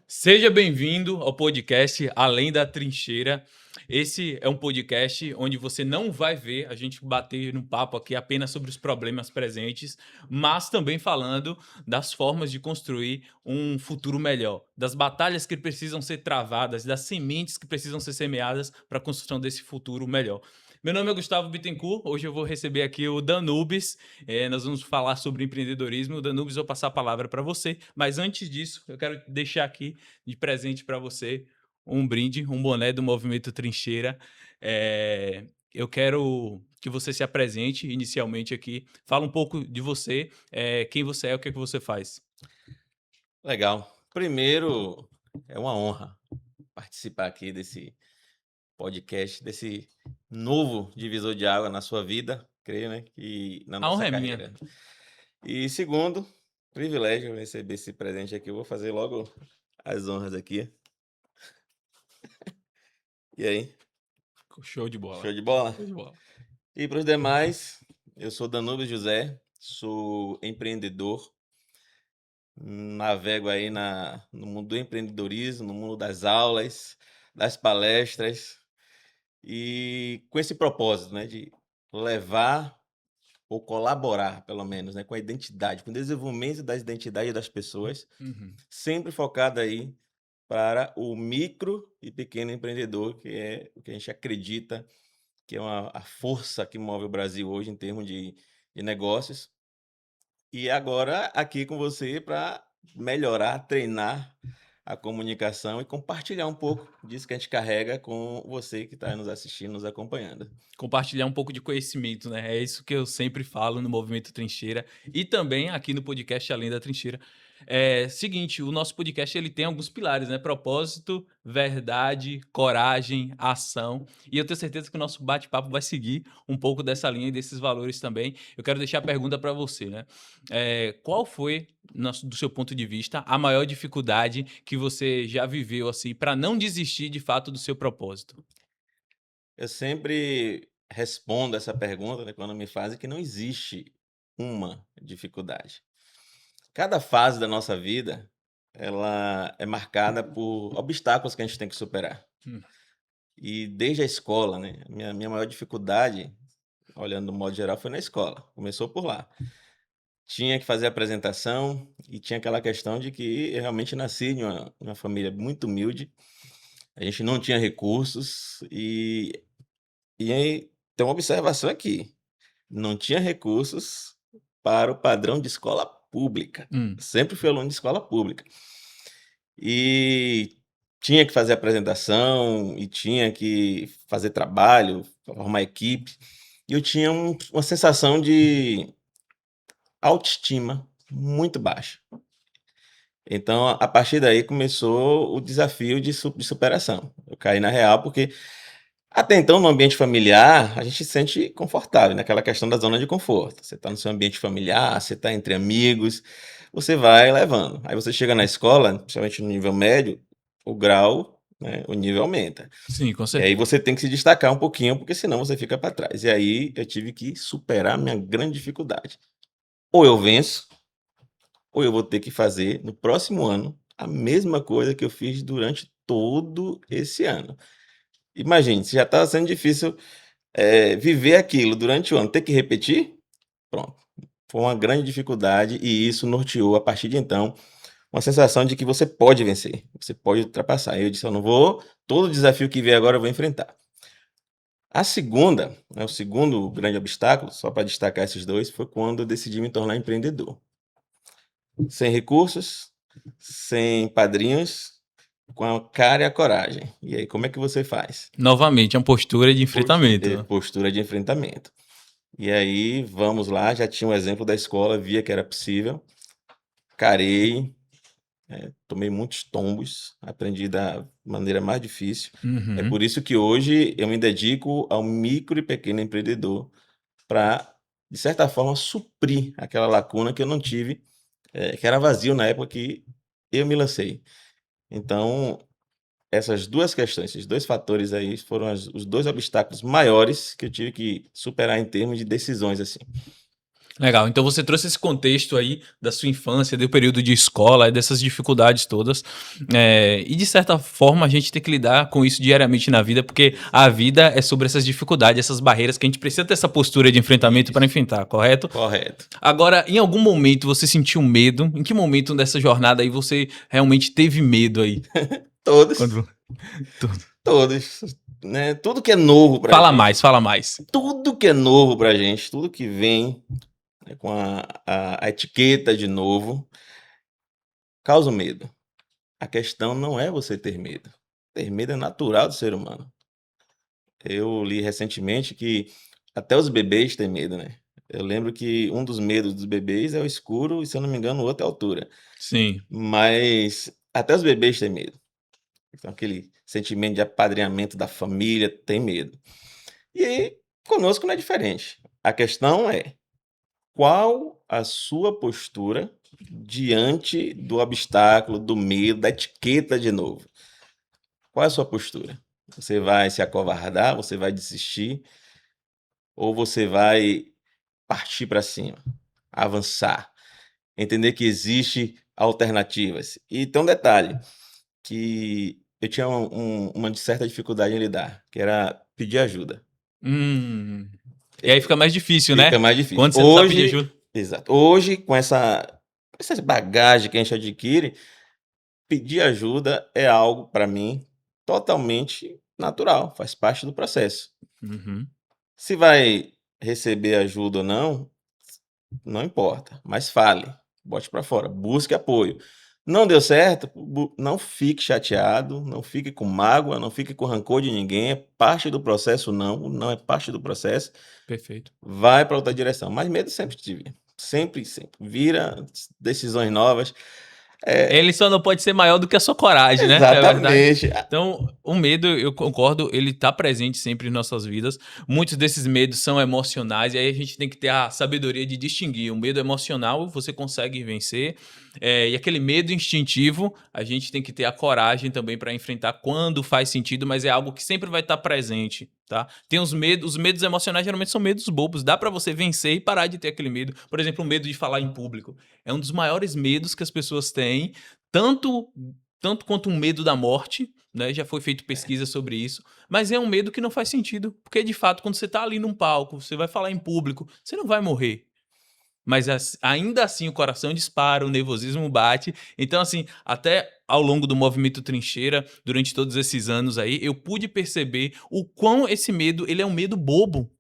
Seja bem-vindo ao podcast Além da Trincheira. Esse é um podcast onde você não vai ver a gente bater no papo aqui apenas sobre os problemas presentes, mas também falando das formas de construir um futuro melhor, das batalhas que precisam ser travadas, das sementes que precisam ser semeadas para a construção desse futuro melhor. Meu nome é Gustavo Bittencourt, hoje eu vou receber aqui o Danubis, nós vamos falar sobre empreendedorismo. Danubis, eu vou passar a palavra para você, mas antes disso, eu quero deixar aqui de presente para você um brinde, um boné do Movimento Trincheira. Eu quero que você se apresente inicialmente aqui, fala um pouco de você, quem você é, o que é que você faz. Legal. Primeiro, é uma honra participar aqui desse podcast, desse novo divisor de água na sua vida, creio, né, e na A nossa honra é minha. carreira. E segundo, privilégio receber esse presente aqui. Eu vou fazer logo as honras aqui. E aí, Show de bola. show de bola? Show de bola. E para os demais, eu sou Danúbio José, sou empreendedor, navego aí no mundo do empreendedorismo, no mundo das aulas, das palestras. E com esse propósito, né, de levar ou colaborar, pelo menos, né, com a identidade, com o desenvolvimento das identidades das pessoas, Uhum. sempre focado aí para o micro e pequeno empreendedor, que é o que a gente acredita que é a força que move o Brasil hoje em termos de negócios. E agora aqui com você para melhorar, treinar a comunicação e compartilhar um pouco disso que a gente carrega com você que está nos assistindo, nos acompanhando. Compartilhar um pouco de conhecimento, né? É isso que eu sempre falo no Movimento Trincheira e também aqui no podcast Além da Trincheira. Seguinte, o nosso podcast ele tem alguns pilares, né? Propósito, verdade, coragem, ação. E eu tenho certeza que o nosso bate-papo vai seguir um pouco dessa linha e desses valores também. Eu quero deixar a pergunta para você, né? Qual foi, do seu ponto de vista, a maior dificuldade que você já viveu assim para não desistir de fato do seu propósito? Eu sempre respondo essa pergunta, né, quando me fazem, que não existe uma dificuldade. Cada fase da nossa vida, ela é marcada por obstáculos que a gente tem que superar. Hum. E desde a escola, né, a minha maior dificuldade, olhando no modo geral, foi na escola. Começou por lá. Tinha que fazer apresentação e tinha aquela questão de que eu realmente nasci em uma família muito humilde. A gente não tinha recursos e aí tem uma observação aqui. Não tinha recursos para o padrão de escola pública. Hum. Sempre fui aluno de escola pública. E tinha que fazer apresentação, e tinha que fazer trabalho, formar equipe, e eu tinha uma sensação de autoestima muito baixa. Então, a partir daí começou o desafio de superação. Eu caí na real, porque até então, no ambiente familiar, a gente se sente confortável, naquela questão da zona de conforto. Você está no seu ambiente familiar, você está entre amigos, você vai levando. Aí você chega na escola, principalmente no nível médio, o grau, né, o nível aumenta. Sim, com E aí certeza. você tem que se destacar um pouquinho, porque senão você fica para trás. E aí eu tive que superar a minha grande dificuldade. Ou eu venço, ou eu vou ter que fazer no próximo ano a mesma coisa que eu fiz durante todo esse ano. Imagine, se já estava sendo difícil viver aquilo durante o ano, ter que repetir, pronto. Foi uma grande dificuldade e isso norteou, a partir de então, uma sensação de que você pode vencer, você pode ultrapassar. Eu disse: "Eu não vou todo desafio que vier agora eu vou enfrentar". A segunda, né, o segundo grande obstáculo, só para destacar esses 2, foi quando eu decidi me tornar empreendedor. Sem recursos, sem padrinhos, com a cara e a coragem. E aí, como é que você faz? Novamente, é uma postura de enfrentamento. Postura de enfrentamento. E aí, vamos lá, já tinha um exemplo da escola, via que era possível, carei, tomei muitos tombos, aprendi da maneira mais difícil. É Uhum. por isso que hoje eu me dedico ao micro e pequeno empreendedor para, de certa forma, suprir aquela lacuna que eu não tive, que era vazio na época que eu me lancei. Então, essas 2 questões, esses 2 fatores aí foram os 2 obstáculos maiores que eu tive que superar em termos de decisões, assim. Legal, então você trouxe esse contexto aí da sua infância, do período de escola, dessas dificuldades todas, e de certa forma a gente tem que lidar com isso diariamente na vida, porque a Exato. vida é sobre essas dificuldades, essas barreiras que a gente precisa ter essa postura de enfrentamento para Isso, enfrentar, correto? correto. Agora, em algum momento você sentiu medo? Em que momento dessa jornada aí você realmente teve medo aí? Todos, Quando... Tudo. todos, né? Tudo que é novo pra Fala gente, mais, fala mais. tudo que é novo pra gente, tudo que vem, né, com a etiqueta de novo, causa medo. A questão não é você ter medo. Ter medo é natural do ser humano. Eu li recentemente que até os bebês têm medo, né. Eu lembro que um dos medos dos bebês é o escuro e, se eu não me engano, o outro é a altura. Sim. Mas até os bebês têm medo. Então aquele sentimento de apadrinhamento da família tem medo. E aí, conosco não é diferente. A questão é: qual a sua postura diante do obstáculo, do medo, da etiqueta de novo? Qual é a sua postura? Você vai se acovardar? Você vai desistir? Ou você vai partir para cima, avançar, entender que existe alternativas? E tem um detalhe, que eu tinha uma certa dificuldade em lidar, que era pedir ajuda. Hum. E aí Eh, fica mais difícil, Fica né? mais difícil. Quando você não sabe pedir Hoje ajuda. exato. Hoje, com essa bagagem que a gente adquire, pedir ajuda é algo, para mim, totalmente natural, faz parte do processo. Uhum. Se vai receber ajuda ou não, não importa, mas fale, bote para fora, busque apoio. Não deu certo, não fique chateado, não fique com mágoa, não fique com rancor de ninguém, é parte do processo não, o não é parte do processo, Perfeito. vai para outra direção. Mas medo sempre tive, sempre, sempre. Vira decisões novas. É, Ele só não pode ser maior do que a sua coragem, né? É verdade. exatamente. Então, o medo, eu concordo, ele tá presente sempre em nossas vidas. Muitos desses medos são emocionais, e aí a gente tem que ter a sabedoria de distinguir. O medo emocional você consegue vencer, e aquele medo instintivo, a gente tem que ter a coragem também para enfrentar quando faz sentido, mas é algo que sempre vai estar presente, tá? Tem os medos emocionais geralmente são medos bobos, dá para você vencer e parar de ter aquele medo. Por exemplo, o medo de falar em público. É um dos maiores medos que as pessoas têm, tanto tanto quanto um medo da morte, né, já foi feito É, pesquisa sobre isso, mas é um medo que não faz sentido, porque de fato quando você tá ali num palco, você vai falar em público, você não vai morrer, mas ainda assim o coração dispara, o nervosismo bate, então assim, até ao longo do movimento Trincheira, durante todos esses anos aí, eu pude perceber o quão esse medo, ele é um medo bobo,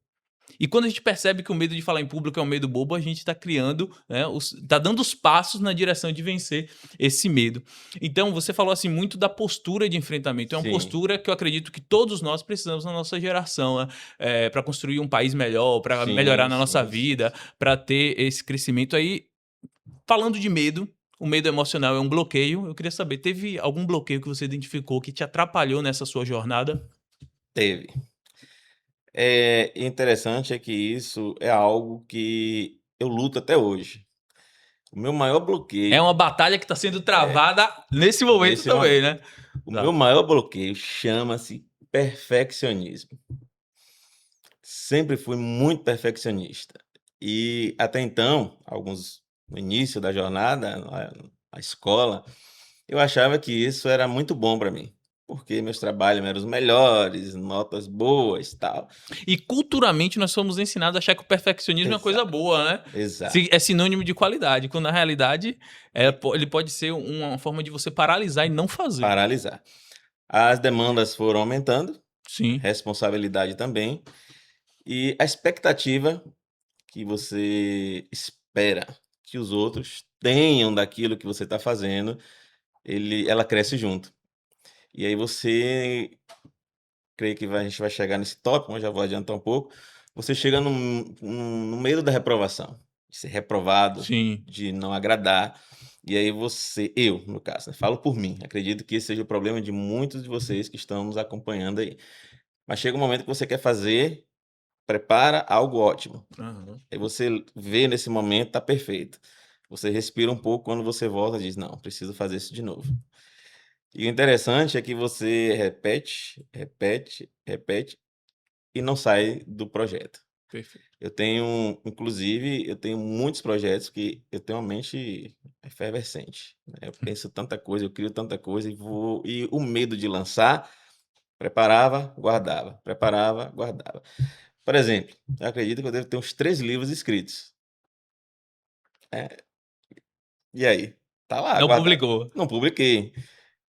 e quando a gente percebe que o medo de falar em público é um medo bobo, a gente está criando, né, tá dando os passos na direção de vencer esse medo. Então, você falou assim muito da postura de enfrentamento. É uma sim, postura que eu acredito que todos nós precisamos na nossa geração, né? Para construir um país melhor, para melhorar sim, na nossa sim, sim, vida, sim. para ter esse crescimento aí. Falando de medo, o medo emocional é um bloqueio. Eu queria saber, teve algum bloqueio que você identificou que te atrapalhou nessa sua jornada? Teve. É interessante é que isso é algo que eu luto até hoje. O meu maior É bloqueio uma batalha que está sendo é travada nesse momento nesse também, momento. né? O meu Tá. maior bloqueio chama-se perfeccionismo. Sempre fui muito perfeccionista. E até então, alguns no início da jornada, na escola, eu achava que isso era muito bom para mim, porque meus trabalhos eram os melhores, notas boas, tal. E culturalmente nós somos ensinados a achar que o perfeccionismo é uma coisa Exato, boa, né? exato. É sinônimo de qualidade, quando na realidade ele pode ser uma forma de você paralisar e não fazer. Paralisar. As demandas foram aumentando, Sim, responsabilidade também, e a expectativa que você espera que os outros tenham daquilo que você está fazendo, ela cresce junto. E aí você, creio que a gente vai chegar nesse tópico, mas já vou adiantar um pouco. Você chega no meio da reprovação, de ser reprovado, sim. de não agradar. E aí eu, no caso, né, falo por mim, acredito que esse seja o problema de muitos de vocês que estão nos acompanhando aí. Mas chega um momento que você quer fazer, prepara algo ótimo. Aham. Aí você vê nesse momento, tá perfeito. Você respira um pouco, quando você volta, diz: "Não, preciso fazer isso de novo". E o interessante é que você repete, repete, repete e não sai do projeto. Perfeito. Inclusive, eu tenho muitos projetos que eu tenho uma mente efervescente, né? Eu penso tanta coisa, eu crio tanta coisa e o medo de lançar, preparava, guardava, preparava, guardava. Por exemplo, eu acredito que eu devo ter uns 3 livros escritos. É, e aí? Tá lá Não guardado. publicou. Não publiquei.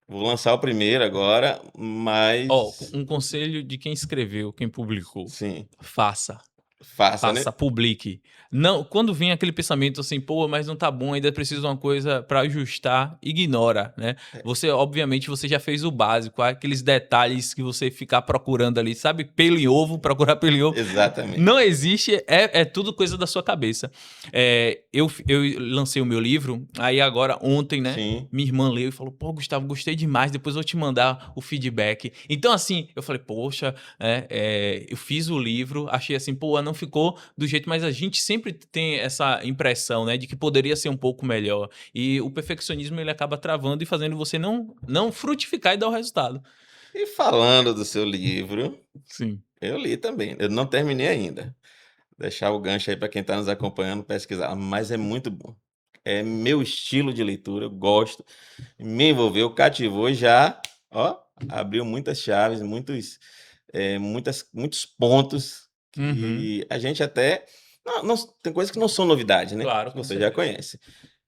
Vou lançar o primeiro agora, Ó, mas um conselho de quem escreveu, quem publicou: sim, faça. faça, né? Faça, publique. Não, quando vem aquele pensamento assim, pô, mas não tá bom, ainda preciso de uma coisa para ajustar, ignora, né? É, Você, obviamente, você já fez o básico, aqueles detalhes que você ficar procurando ali, sabe? Pelo em ovo, procurar pelo em ovo. exatamente. Não existe, é tudo coisa da sua cabeça. Eu lancei o meu livro, aí agora, ontem, né? Sim. Minha irmã leu e falou: pô, Gustavo, gostei demais, depois eu vou te mandar o feedback. Então, assim, eu falei: poxa, eu fiz o livro, achei assim, pô, não ficou do jeito, mas a gente sempre tem essa impressão, né, de que poderia ser um pouco melhor. E o perfeccionismo ele acaba travando e fazendo você não frutificar e dar o resultado. E falando do seu livro, Sim. eu li também. Eu não terminei ainda. Deixar o gancho aí para quem está nos acompanhando pesquisar, mas é muito bom. É meu estilo de leitura, eu gosto. Me envolveu, cativou e já, ó, abriu muitas chaves, muitos pontos Uhum. que a gente até tem coisas que não são novidade, né, Claro, que com você já certeza. conhece.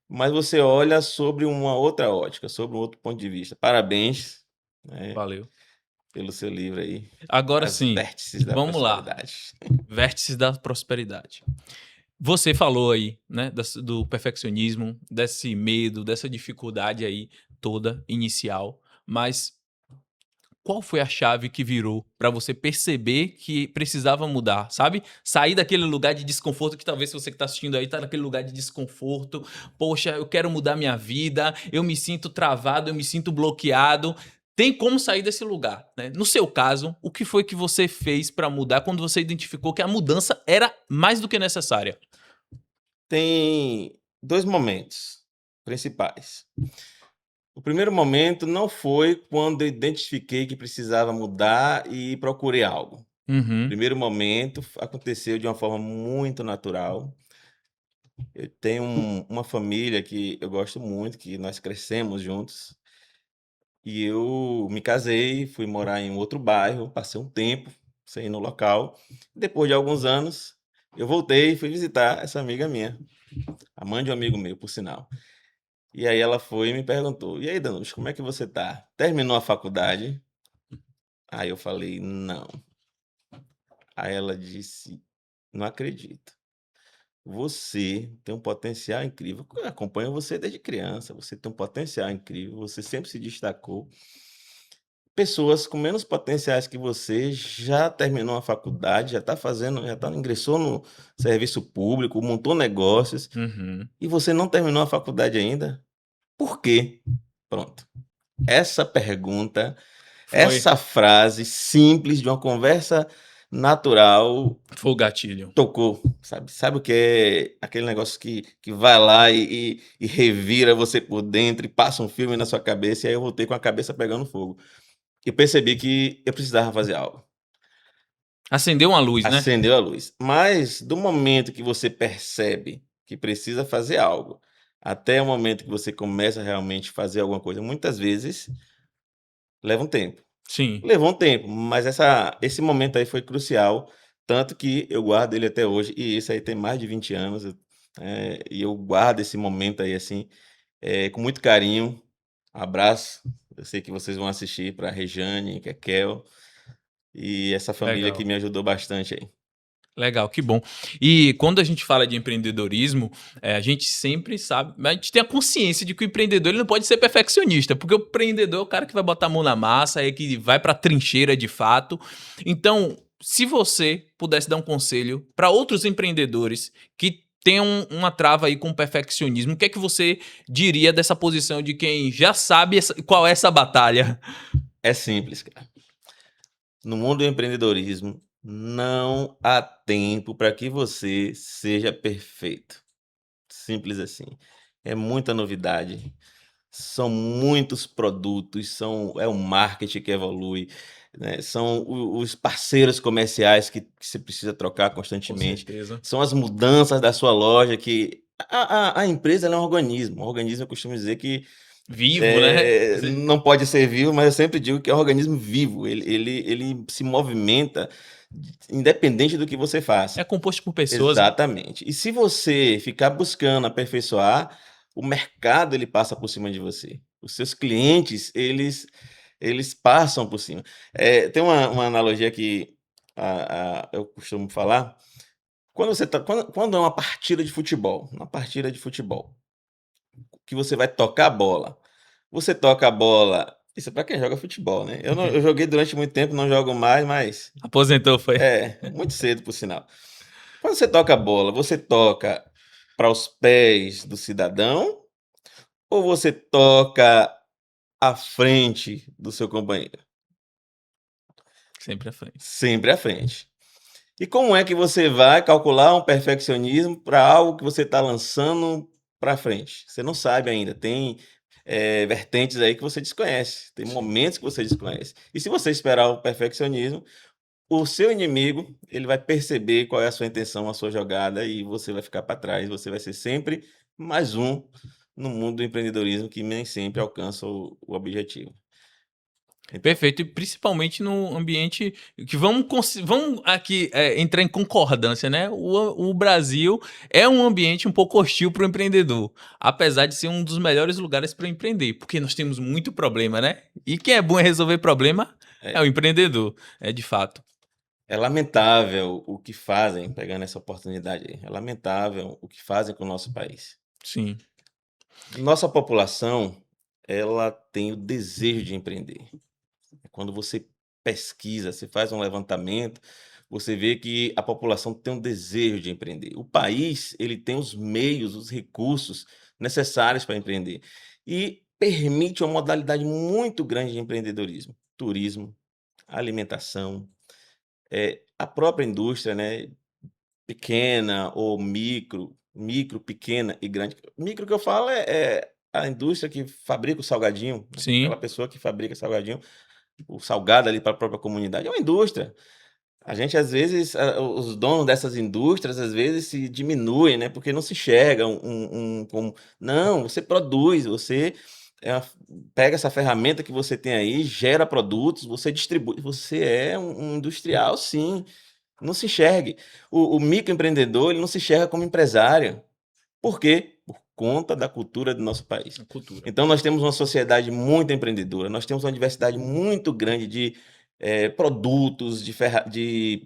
Mas você olha sobre uma outra ótica, sobre um outro ponto de vista. Parabéns, né, Valeu. pelo seu livro aí, Agora As sim, Vértices da vamos lá. Prosperidade. Vértices da prosperidade. Você falou aí, né, do perfeccionismo, desse medo, dessa dificuldade aí toda inicial, mas qual foi a chave que virou pra você perceber que precisava mudar, sabe? Sair daquele lugar de desconforto que talvez você que tá assistindo aí tá naquele lugar de desconforto. Poxa, eu quero mudar minha vida, eu me sinto travado, eu me sinto bloqueado. Tem como sair desse lugar, né? No seu caso, o que foi que você fez pra mudar quando você identificou que a mudança era mais do que necessária? Tem 2 momentos principais. O primeiro momento não foi quando eu identifiquei que precisava mudar e procurei algo. O Uhum, primeiro momento aconteceu de uma forma muito natural. Eu tenho uma família que eu gosto muito, que nós crescemos juntos, e eu me casei, fui morar em um outro bairro, passei um tempo sem ir no local. Depois de alguns anos, eu voltei e fui visitar essa amiga minha, a mãe de um amigo meu, por sinal. E aí ela foi e me perguntou: "E aí, Danush, como é que você tá? Terminou a faculdade?" Aí eu falei: "Não." Aí ela disse: "Não acredito. Você tem um potencial incrível. Eu acompanho você desde criança. Você tem um potencial incrível. Você sempre se destacou. Pessoas com menos potenciais que você já terminou a faculdade, ingressou no serviço público, montou negócios, uhum. e você não terminou a faculdade ainda? Por quê?" Pronto. Essa pergunta, Foi essa frase simples de uma conversa natural foi o gatilho. tocou, sabe? Sabe o que é aquele negócio que vai lá e revira você por dentro e passa um filme na sua cabeça, e aí eu voltei com a cabeça pegando fogo. E percebi que eu precisava fazer algo. Acendeu uma luz, né? Acendeu a luz. Mas do momento que você percebe que precisa fazer algo, até o momento que você começa a realmente fazer alguma coisa, muitas vezes leva um tempo. Sim. Levou um tempo, mas esse momento aí foi crucial, tanto que eu guardo ele até hoje, e isso aí tem mais de 20 anos, e eu guardo esse momento aí, assim, com muito carinho. Abraço, eu sei que vocês vão assistir para Rejane, Kekel, e essa família que Legal. me ajudou bastante aí. Legal, que bom. E quando a gente fala de empreendedorismo, a gente sempre sabe, mas a gente tem a consciência de que o empreendedor ele não pode ser perfeccionista, porque o empreendedor é o cara que vai botar a mão na massa, é que vai para a trincheira de fato. Então, se você pudesse dar um conselho para outros empreendedores que tenham uma trava aí com o perfeccionismo, o que é que você diria dessa posição de quem já sabe qual é essa batalha? É simples, cara. No mundo do empreendedorismo, não há tempo para que você seja perfeito. Simples assim. É muita novidade. São muitos produtos, é o marketing que evolui, né, são os parceiros comerciais que você precisa trocar Com constantemente, certeza. são as mudanças da sua loja que a empresa ela é um organismo eu costumo dizer que, Vivo, né? não pode ser vivo, mas eu sempre digo que é um organismo vivo, ele se movimenta independente do que você É faça. composto por pessoas, né? Exatamente. E se você ficar buscando aperfeiçoar, o mercado ele passa por cima de você. Os seus clientes, eles passam por cima. Tem uma analogia que eu costumo falar, quando é uma partida de futebol, que você vai tocar a bola, você toca a bola isso é para quem joga futebol, né. Eu joguei durante muito tempo, não jogo mais, mas Aposentou, foi? muito cedo por sinal. Quando você toca a bola, você toca para os pés do cidadão ou você toca à frente do seu companheiro? Sempre à frente. Sempre à frente. E como é que você vai calcular um perfeccionismo para algo que você está lançando para frente? Você não sabe ainda, tem, vertentes aí que você desconhece, tem Sim. momentos que você desconhece. E se você esperar o perfeccionismo, o seu inimigo, ele vai perceber qual é a sua intenção, a sua jogada e você vai ficar para trás, você vai ser sempre mais um no mundo do empreendedorismo que nem sempre alcança o objetivo. Então Perfeito, e principalmente no ambiente que vamos aqui, entrar em concordância, né, o Brasil é um ambiente um pouco hostil para o empreendedor, apesar de ser um dos melhores lugares para empreender, porque nós temos muito problema, né, e quem é bom em resolver problema é é o empreendedor, é de fato. é lamentável o que fazem, pegando essa oportunidade aí, é lamentável o que fazem com o nosso país. Sim, Nossa população, ela tem o desejo de empreender. Quando você pesquisa, você faz um levantamento, você vê que a população tem um desejo de empreender. O país, ele tem os meios, os recursos necessários para empreender e permite uma modalidade muito grande de empreendedorismo: turismo, alimentação, a própria indústria, né, pequena ou micro, pequena e grande. Micro que eu falo é a indústria que fabrica o salgadinho, né, aquela sim. pessoa que fabrica salgadinho, o salgado ali para a própria comunidade, é uma indústria. A gente às vezes, os donos dessas indústrias, às vezes se diminuem, né, porque não se enxerga como não, você produz, você, eh, pega essa ferramenta que você tem aí, gera produtos, você distribui, você é um industrial sim, não se enxergue. O microempreendedor, ele não se enxerga como empresário. Por quê? Por conta da cultura do nosso país. A cultura. Então nós temos uma sociedade muito empreendedora, nós temos uma diversidade muito grande de, produtos, de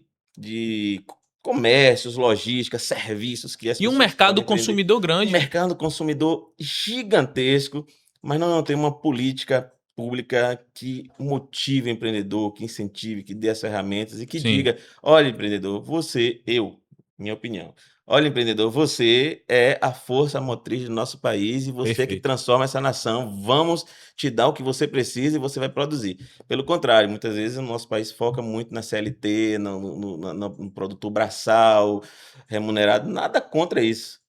comércios, logística, serviços que as E um pessoas mercado podem empreender. consumidor Um grande. mercado consumidor gigantesco, mas nós não temos uma política pública que motive o empreendedor, que incentive, que dê as ferramentas e que Sim, diga: "Olha empreendedor, minha opinião, olha, empreendedor, você é a força motriz do nosso país e você é que perfeito. transforma essa nação. Vamos te dar o que você precisa e você vai produzir. Pelo contrário, muitas vezes o nosso país foca muito na CLT, no produtor braçal, remunerado. Nada contra isso.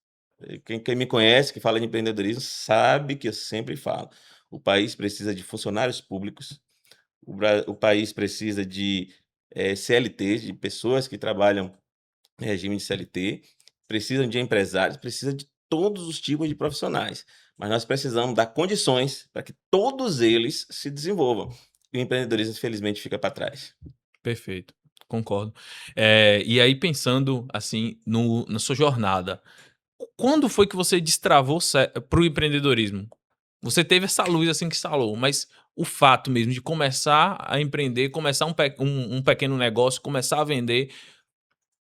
Quem me conhece, que fala de empreendedorismo, sabe que eu sempre falo. O país precisa de funcionários públicos, o país precisa de CLTs, de pessoas que trabalham regime de CLT, precisam de empresários, precisa de todos os tipos de profissionais, mas nós precisamos dar condições para que todos eles se desenvolvam. E o empreendedorismo, infelizmente, fica para trás. Perfeito, concordo. E aí pensando, assim, no na sua jornada, quando foi que você destravou para o empreendedorismo? Você teve essa luz, assim, que instalou, mas o fato mesmo de começar a empreender, começar um pequeno negócio, começar a vender,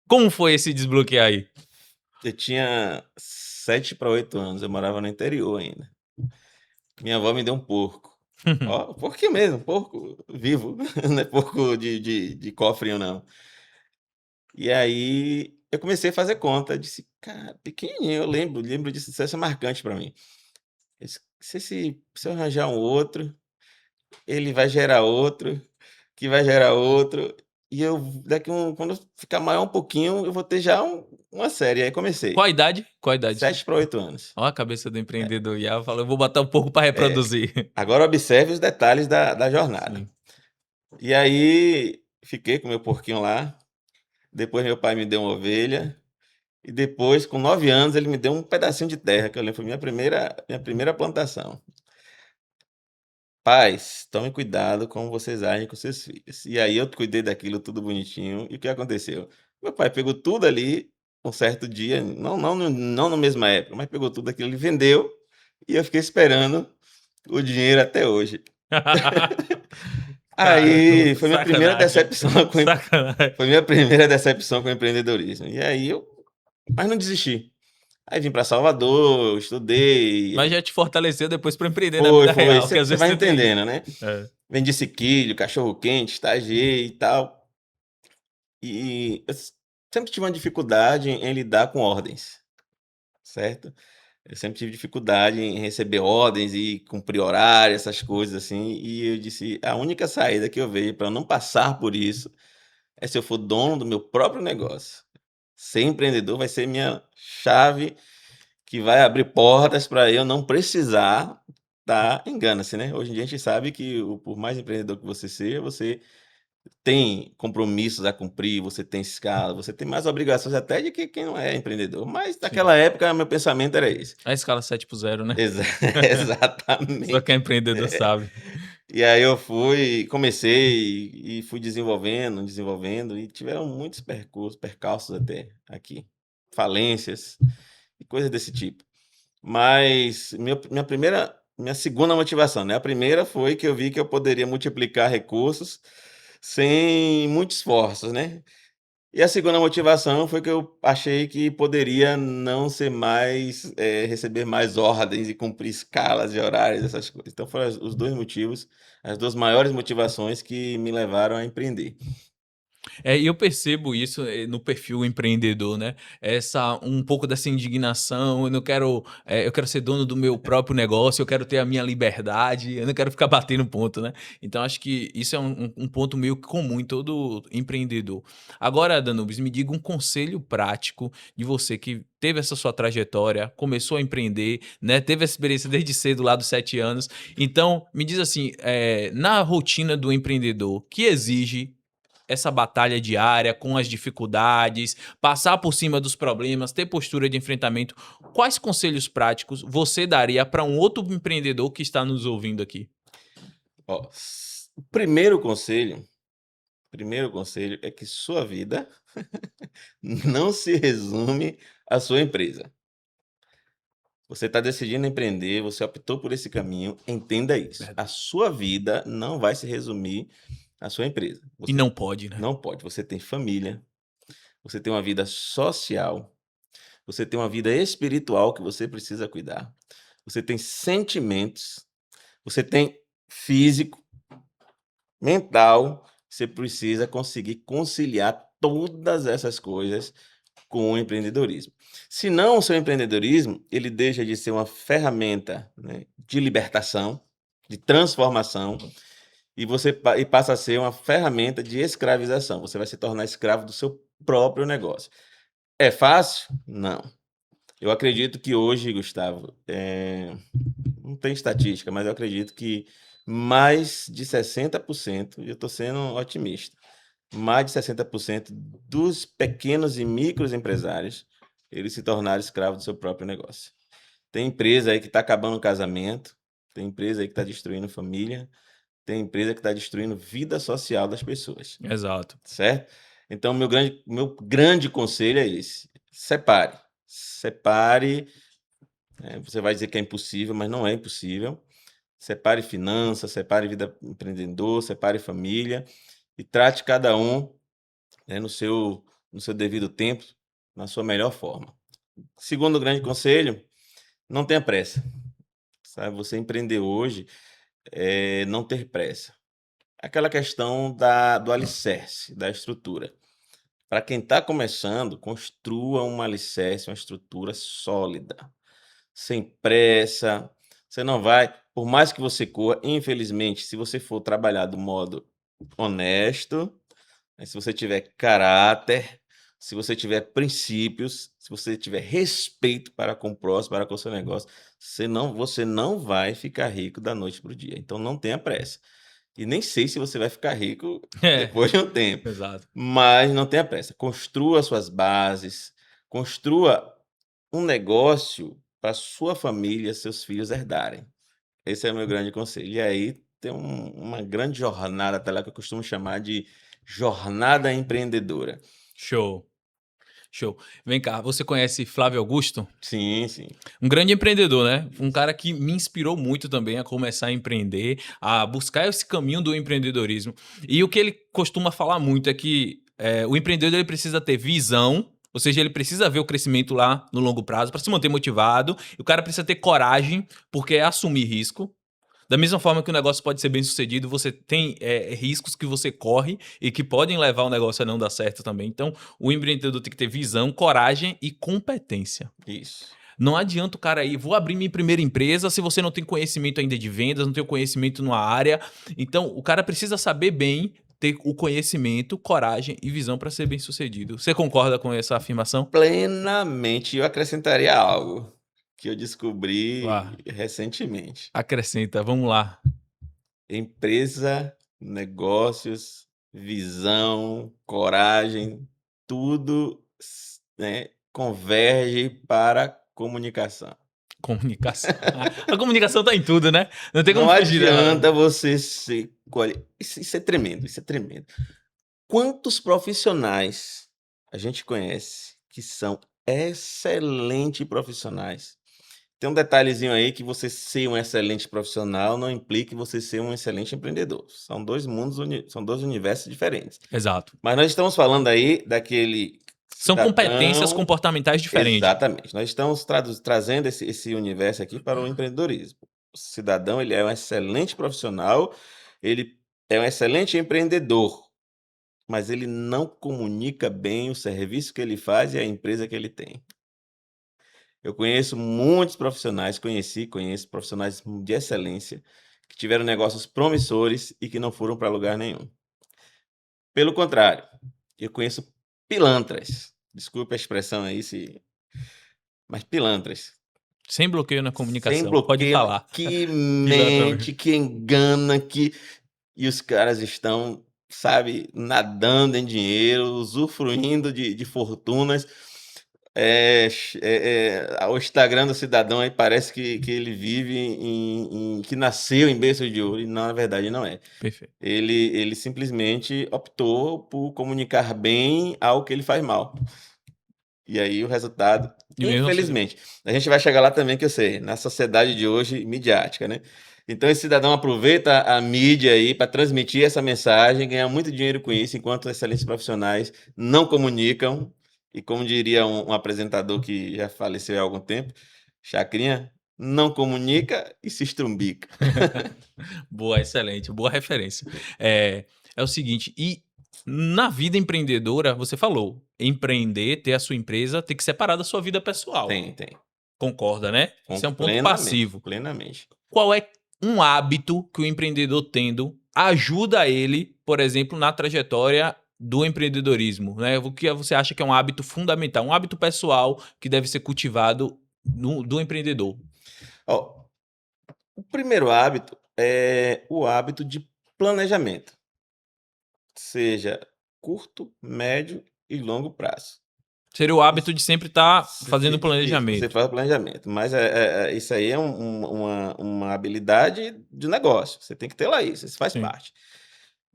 como foi esse desbloqueio aí? Eu tinha 7 para 8 anos, eu morava no interior ainda. Minha avó me deu um porco. Ó, porquinho mesmo, porco vivo, não é porco de cofrinho não. E aí eu comecei a fazer conta, disse: "Cara, pequenininho", eu lembro disso, isso é marcante para mim. Se eu arranjar um outro, ele vai gerar outro, que vai gerar outro. quando eu ficar maior um pouquinho, eu vou ter já uma série. Aí comecei. Qual a idade? Qual a idade? 7 para 8 anos. Ó a cabeça do empreendedor já falou: "Eu vou botar um pouco para É. reproduzir". Agora observe os detalhes da jornada. Sim. E aí, fiquei com meu porquinho lá, depois meu pai me deu uma ovelha, e depois, com 9 anos, ele me deu um pedacinho de terra, que eu lembro, foi minha primeira plantação. "Pais, tomem cuidado como vocês agem com seus filhos". E aí eu cuidei daquilo tudo bonitinho, e o que aconteceu? Meu pai pegou tudo ali, um certo dia, não na mesma época, mas pegou tudo aquilo e vendeu, e eu fiquei esperando o dinheiro até hoje. Aí Caramba, foi minha primeira sacanagem, decepção com sacanagem. foi minha primeira decepção com o empreendedorismo. E aí mas não desisti. Aí vim para Salvador, Mas estudei. já te fortaleceu depois para empreender na Foi, vida foi. real, Você que às você vezes vai você tem isso. entendendo, né. É. Vendi sequilho, cachorro-quente, estagiei e tal. E eu sempre tive uma dificuldade em lidar com ordens, certo. Eu sempre tive dificuldade em receber ordens e cumprir horário, essas coisas assim, e eu disse: "A única saída que eu vejo para eu não passar por isso, é se eu for dono do meu próprio negócio. Ser empreendedor vai ser minha chave que vai abrir portas para eu não precisar engana-se, né, hoje em dia a gente sabe que por mais empreendedor que você seja, você tem compromissos a cumprir, você tem escala, você tem mais obrigações até de que quem não é empreendedor, mas Sim. naquela época meu pensamento era esse. A escala 7/0, né. Exa Só quem é exatamente. empreendedor sabe. E aí eu comecei e fui desenvolvendo, desenvolvendo, e tiveram muitos percalços até aqui, falências e coisas desse tipo. Mas minha segunda motivação, né, a primeira foi que eu vi que eu poderia multiplicar recursos sem muitos esforços, né. E a segunda motivação foi que eu achei que poderia não ser mais, receber mais ordens e cumprir escalas de horários, essas coisas. Então foram os 2 motivos, as 2 maiores motivações que me levaram a empreender. É, e eu percebo isso, no perfil empreendedor, né, essa um pouco dessa indignação, eu quero ser dono do meu próprio negócio, eu quero ter a minha liberdade, eu não quero ficar batendo ponto, né. Então acho que isso é um ponto meio que comum em todo empreendedor. Agora, Danúbis, me diga um conselho prático de você que teve essa sua trajetória, começou a empreender, né, teve essa experiência desde cedo lá dos 7 anos. Então, me diz assim, na rotina do empreendedor, que exige essa batalha diária com as dificuldades, passar por cima dos problemas, ter postura de enfrentamento. Quais conselhos práticos você daria para um outro empreendedor que está nos ouvindo aqui? Ó, o primeiro conselho é que sua vida não se resume à sua empresa. Você está decidindo empreender, você optou por esse caminho, entenda isso. A Verdade. sua vida não vai se resumir à sua empresa. E Você não pode, né? não pode. Você tem família, você tem uma vida social, você tem uma vida espiritual que você precisa cuidar, você tem sentimentos, você tem físico, mental, você precisa conseguir conciliar todas essas coisas com o empreendedorismo. Senão o seu empreendedorismo, ele deixa de ser uma ferramenta, né, de libertação, de transformação, e passa a ser uma ferramenta de escravização. Você vai se tornar escravo do seu próprio negócio. É fácil? Não. Eu acredito que hoje, Gustavo, não tem estatística, mas eu acredito que mais de 60%, e eu estou sendo otimista, mais de 60% dos pequenos e micros empresários, eles se tornaram escravos do seu próprio negócio. Tem empresa aí que está acabando o casamento, tem empresa aí que está destruindo família, tem empresa que está destruindo vida social das pessoas, Exato. certo? Então meu grande conselho é esse: separe. Separe, você vai dizer que é impossível, mas não é impossível. Separe finanças, separe vida empreendedor, separe família e trate cada um, né, no seu devido tempo, na sua melhor forma. Segundo grande conselho, não tenha pressa, sabe? Você empreender hoje é não ter pressa. Aquela questão do alicerce, da estrutura. Para quem está começando, construa um alicerce, uma estrutura sólida, sem pressa. Você não vai, por mais que você corra, infelizmente, se você for trabalhar do modo honesto, Mas se você tiver caráter, se você tiver princípios, se você tiver respeito para com o próximo, para com o seu negócio, você não vai ficar rico da noite para o dia. Então não tenha pressa. E nem sei se você vai ficar rico É, depois de um tempo, exato. mas não tenha pressa. Construa suas bases, construa um negócio para sua família, seus filhos herdarem. Esse é o meu grande conselho. E aí tem uma grande jornada até lá que eu costumo chamar de jornada empreendedora. Show, show. Vem cá, você conhece Flávio Augusto? Sim, sim. Um grande empreendedor, né? Um cara que me inspirou muito também a começar a empreender, a buscar esse caminho do empreendedorismo. E o que ele costuma falar muito é que o empreendedor ele precisa ter visão, ou seja, ele precisa ver o crescimento lá no longo prazo para se manter motivado. E o cara precisa ter coragem, porque é assumir risco. Da mesma forma que o negócio pode ser bem sucedido, você tem riscos que você corre e que podem levar o negócio a não dar certo também. Então, o empreendedor tem que ter visão, coragem e competência. Isso. Não adianta o cara aí, vou abrir minha primeira empresa se você não tem conhecimento ainda de vendas, não tem conhecimento numa área. Então, o cara precisa saber bem, ter o conhecimento, coragem e visão para ser bem sucedido. Você concorda com essa afirmação? Plenamente. Eu acrescentaria algo que eu descobri Vá, recentemente. acrescenta, vamos lá. Empresa, negócios, visão, coragem, tudo né, converge para comunicação. Comunicação. A comunicação tá em tudo, né? Não tem como Não fugir dela. adianta você ser. Isso é tremendo, isso é tremendo. Quantos profissionais a gente conhece que são excelentes profissionais? Tem um detalhezinho aí que você ser um excelente profissional não implica você ser um excelente empreendedor. São dois mundos, são dois universos diferentes. Exato. Mas nós estamos falando aí daquele São competências cidadão. comportamentais diferentes. Exatamente. Nós estamos trazendo esse universo aqui para o empreendedorismo. O cidadão, ele é um excelente profissional, ele é um excelente empreendedor, mas ele não comunica bem o serviço que ele faz e a empresa que ele tem. Eu conheço muitos profissionais, conheço profissionais de excelência que tiveram negócios promissores e que não foram para lugar nenhum. Pelo contrário, eu conheço pilantras, desculpe a expressão aí, mas pilantras, Sem bloqueio na sem comunicação. Pode bloqueio, falar. que Pilantra mesmo. mente, que engana, e os caras estão, sabe, nadando em dinheiro, usufruindo de fortunas. O Instagram do cidadão aí parece que ele vive que nasceu em berço de ouro, e não, na verdade não é. Perfeito. Ele simplesmente optou por comunicar bem algo que ele faz mal. E aí o resultado, E mesmo assim, infelizmente, a gente vai chegar lá também, que eu sei, na sociedade de hoje midiática, né? Então esse cidadão aproveita a mídia aí para transmitir essa mensagem, ganhar muito dinheiro com isso, enquanto excelentes profissionais não comunicam. E como diria um apresentador que já faleceu há algum tempo, Chacrinha, não comunica e se estrumbica. boa, excelente, boa referência. É o seguinte, e na vida empreendedora, você falou, empreender, ter a sua empresa, tem que separar da sua vida pessoal. Tem. Concorda, né? Isso é um ponto Plenamente, passivo. plenamente. Qual é um hábito que o empreendedor tendo ajuda ele, por exemplo, na trajetória do empreendedorismo, né? O que você acha que é um hábito fundamental, um hábito pessoal que deve ser cultivado do empreendedor? Ó, o primeiro hábito é o hábito de planejamento, seja curto, médio e longo prazo. Seria o hábito de sempre estar fazendo Isso, você planejamento. faz o planejamento, mas isso aí é uma habilidade de negócio, você tem que ter lá isso faz Sim. parte.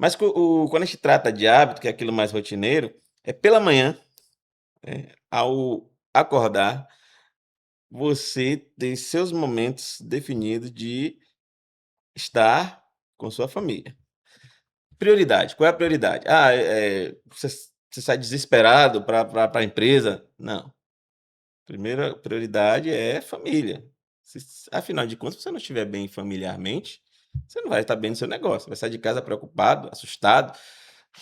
Mas quando a gente trata de hábito, que é aquilo mais rotineiro, é pela manhã, ao acordar, você ter seus momentos definidos de estar com sua família. Prioridade, qual é a prioridade? Você sai desesperado para a empresa? Não. Primeira prioridade é família. Afinal de contas, se você não estiver bem familiarmente, você não vai estar bem no seu negócio. Vai sair de casa preocupado, assustado.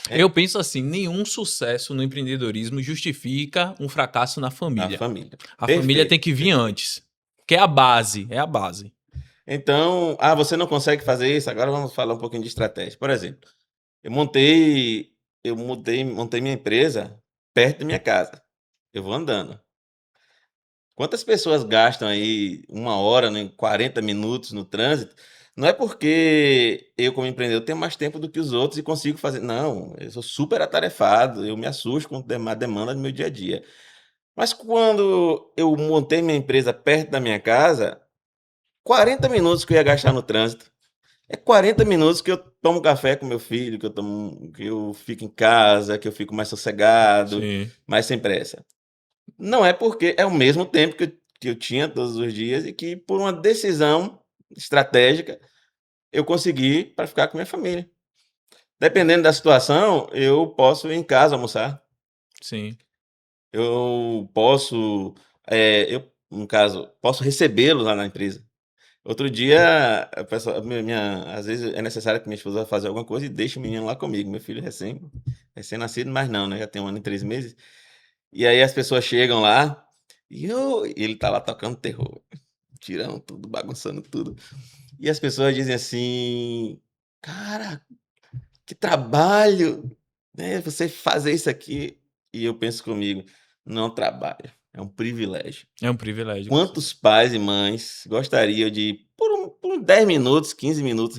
Eu penso assim, nenhum sucesso no empreendedorismo justifica um fracasso na Na família. família. A família tem Perfeito, que vir perfeito. antes, que é a base, é a base. Então, você não consegue fazer isso? Agora vamos falar um pouquinho de estratégia. Por exemplo, eu montei eu montei minha empresa perto da minha casa. Eu vou andando. Quantas pessoas gastam aí 1 hora, né, 40 minutos no trânsito? Não é porque eu, como empreendedor, tenho mais tempo do que os outros e consigo fazer. Não, eu sou super atarefado, eu me assusto com a demanda do meu dia a dia. Mas quando eu montei minha empresa perto da minha casa, 40 minutos que eu ia gastar no trânsito. É 40 minutos que eu tomo café com meu filho, que eu fico em casa, que eu fico mais sossegado, Sim, mais sem pressa. Não é porque é o mesmo tempo que eu tinha todos os dias e que, por uma decisão estratégica, eu consegui para ficar com minha família. Dependendo da situação, eu posso ir em casa almoçar. sim. Eu posso, no caso, posso recebê-los lá na empresa. Outro dia, a pessoa, às vezes é necessário que minha esposa vá fazer alguma coisa e deixe o menino lá comigo. Meu filho recém-nascido, mas não, né? Já tem 1 ano e 3 meses. E aí as pessoas chegam lá e ele tá lá tocando terror, tirando tudo, bagunçando tudo. E as pessoas dizem assim: "Cara, que trabalho, né, você fazer isso aqui". E eu penso comigo: "Não é um trabalho, é um privilégio". É um privilégio, com Quantos certeza. pais e mães gostariam de, por 10 minutos, 15 minutos,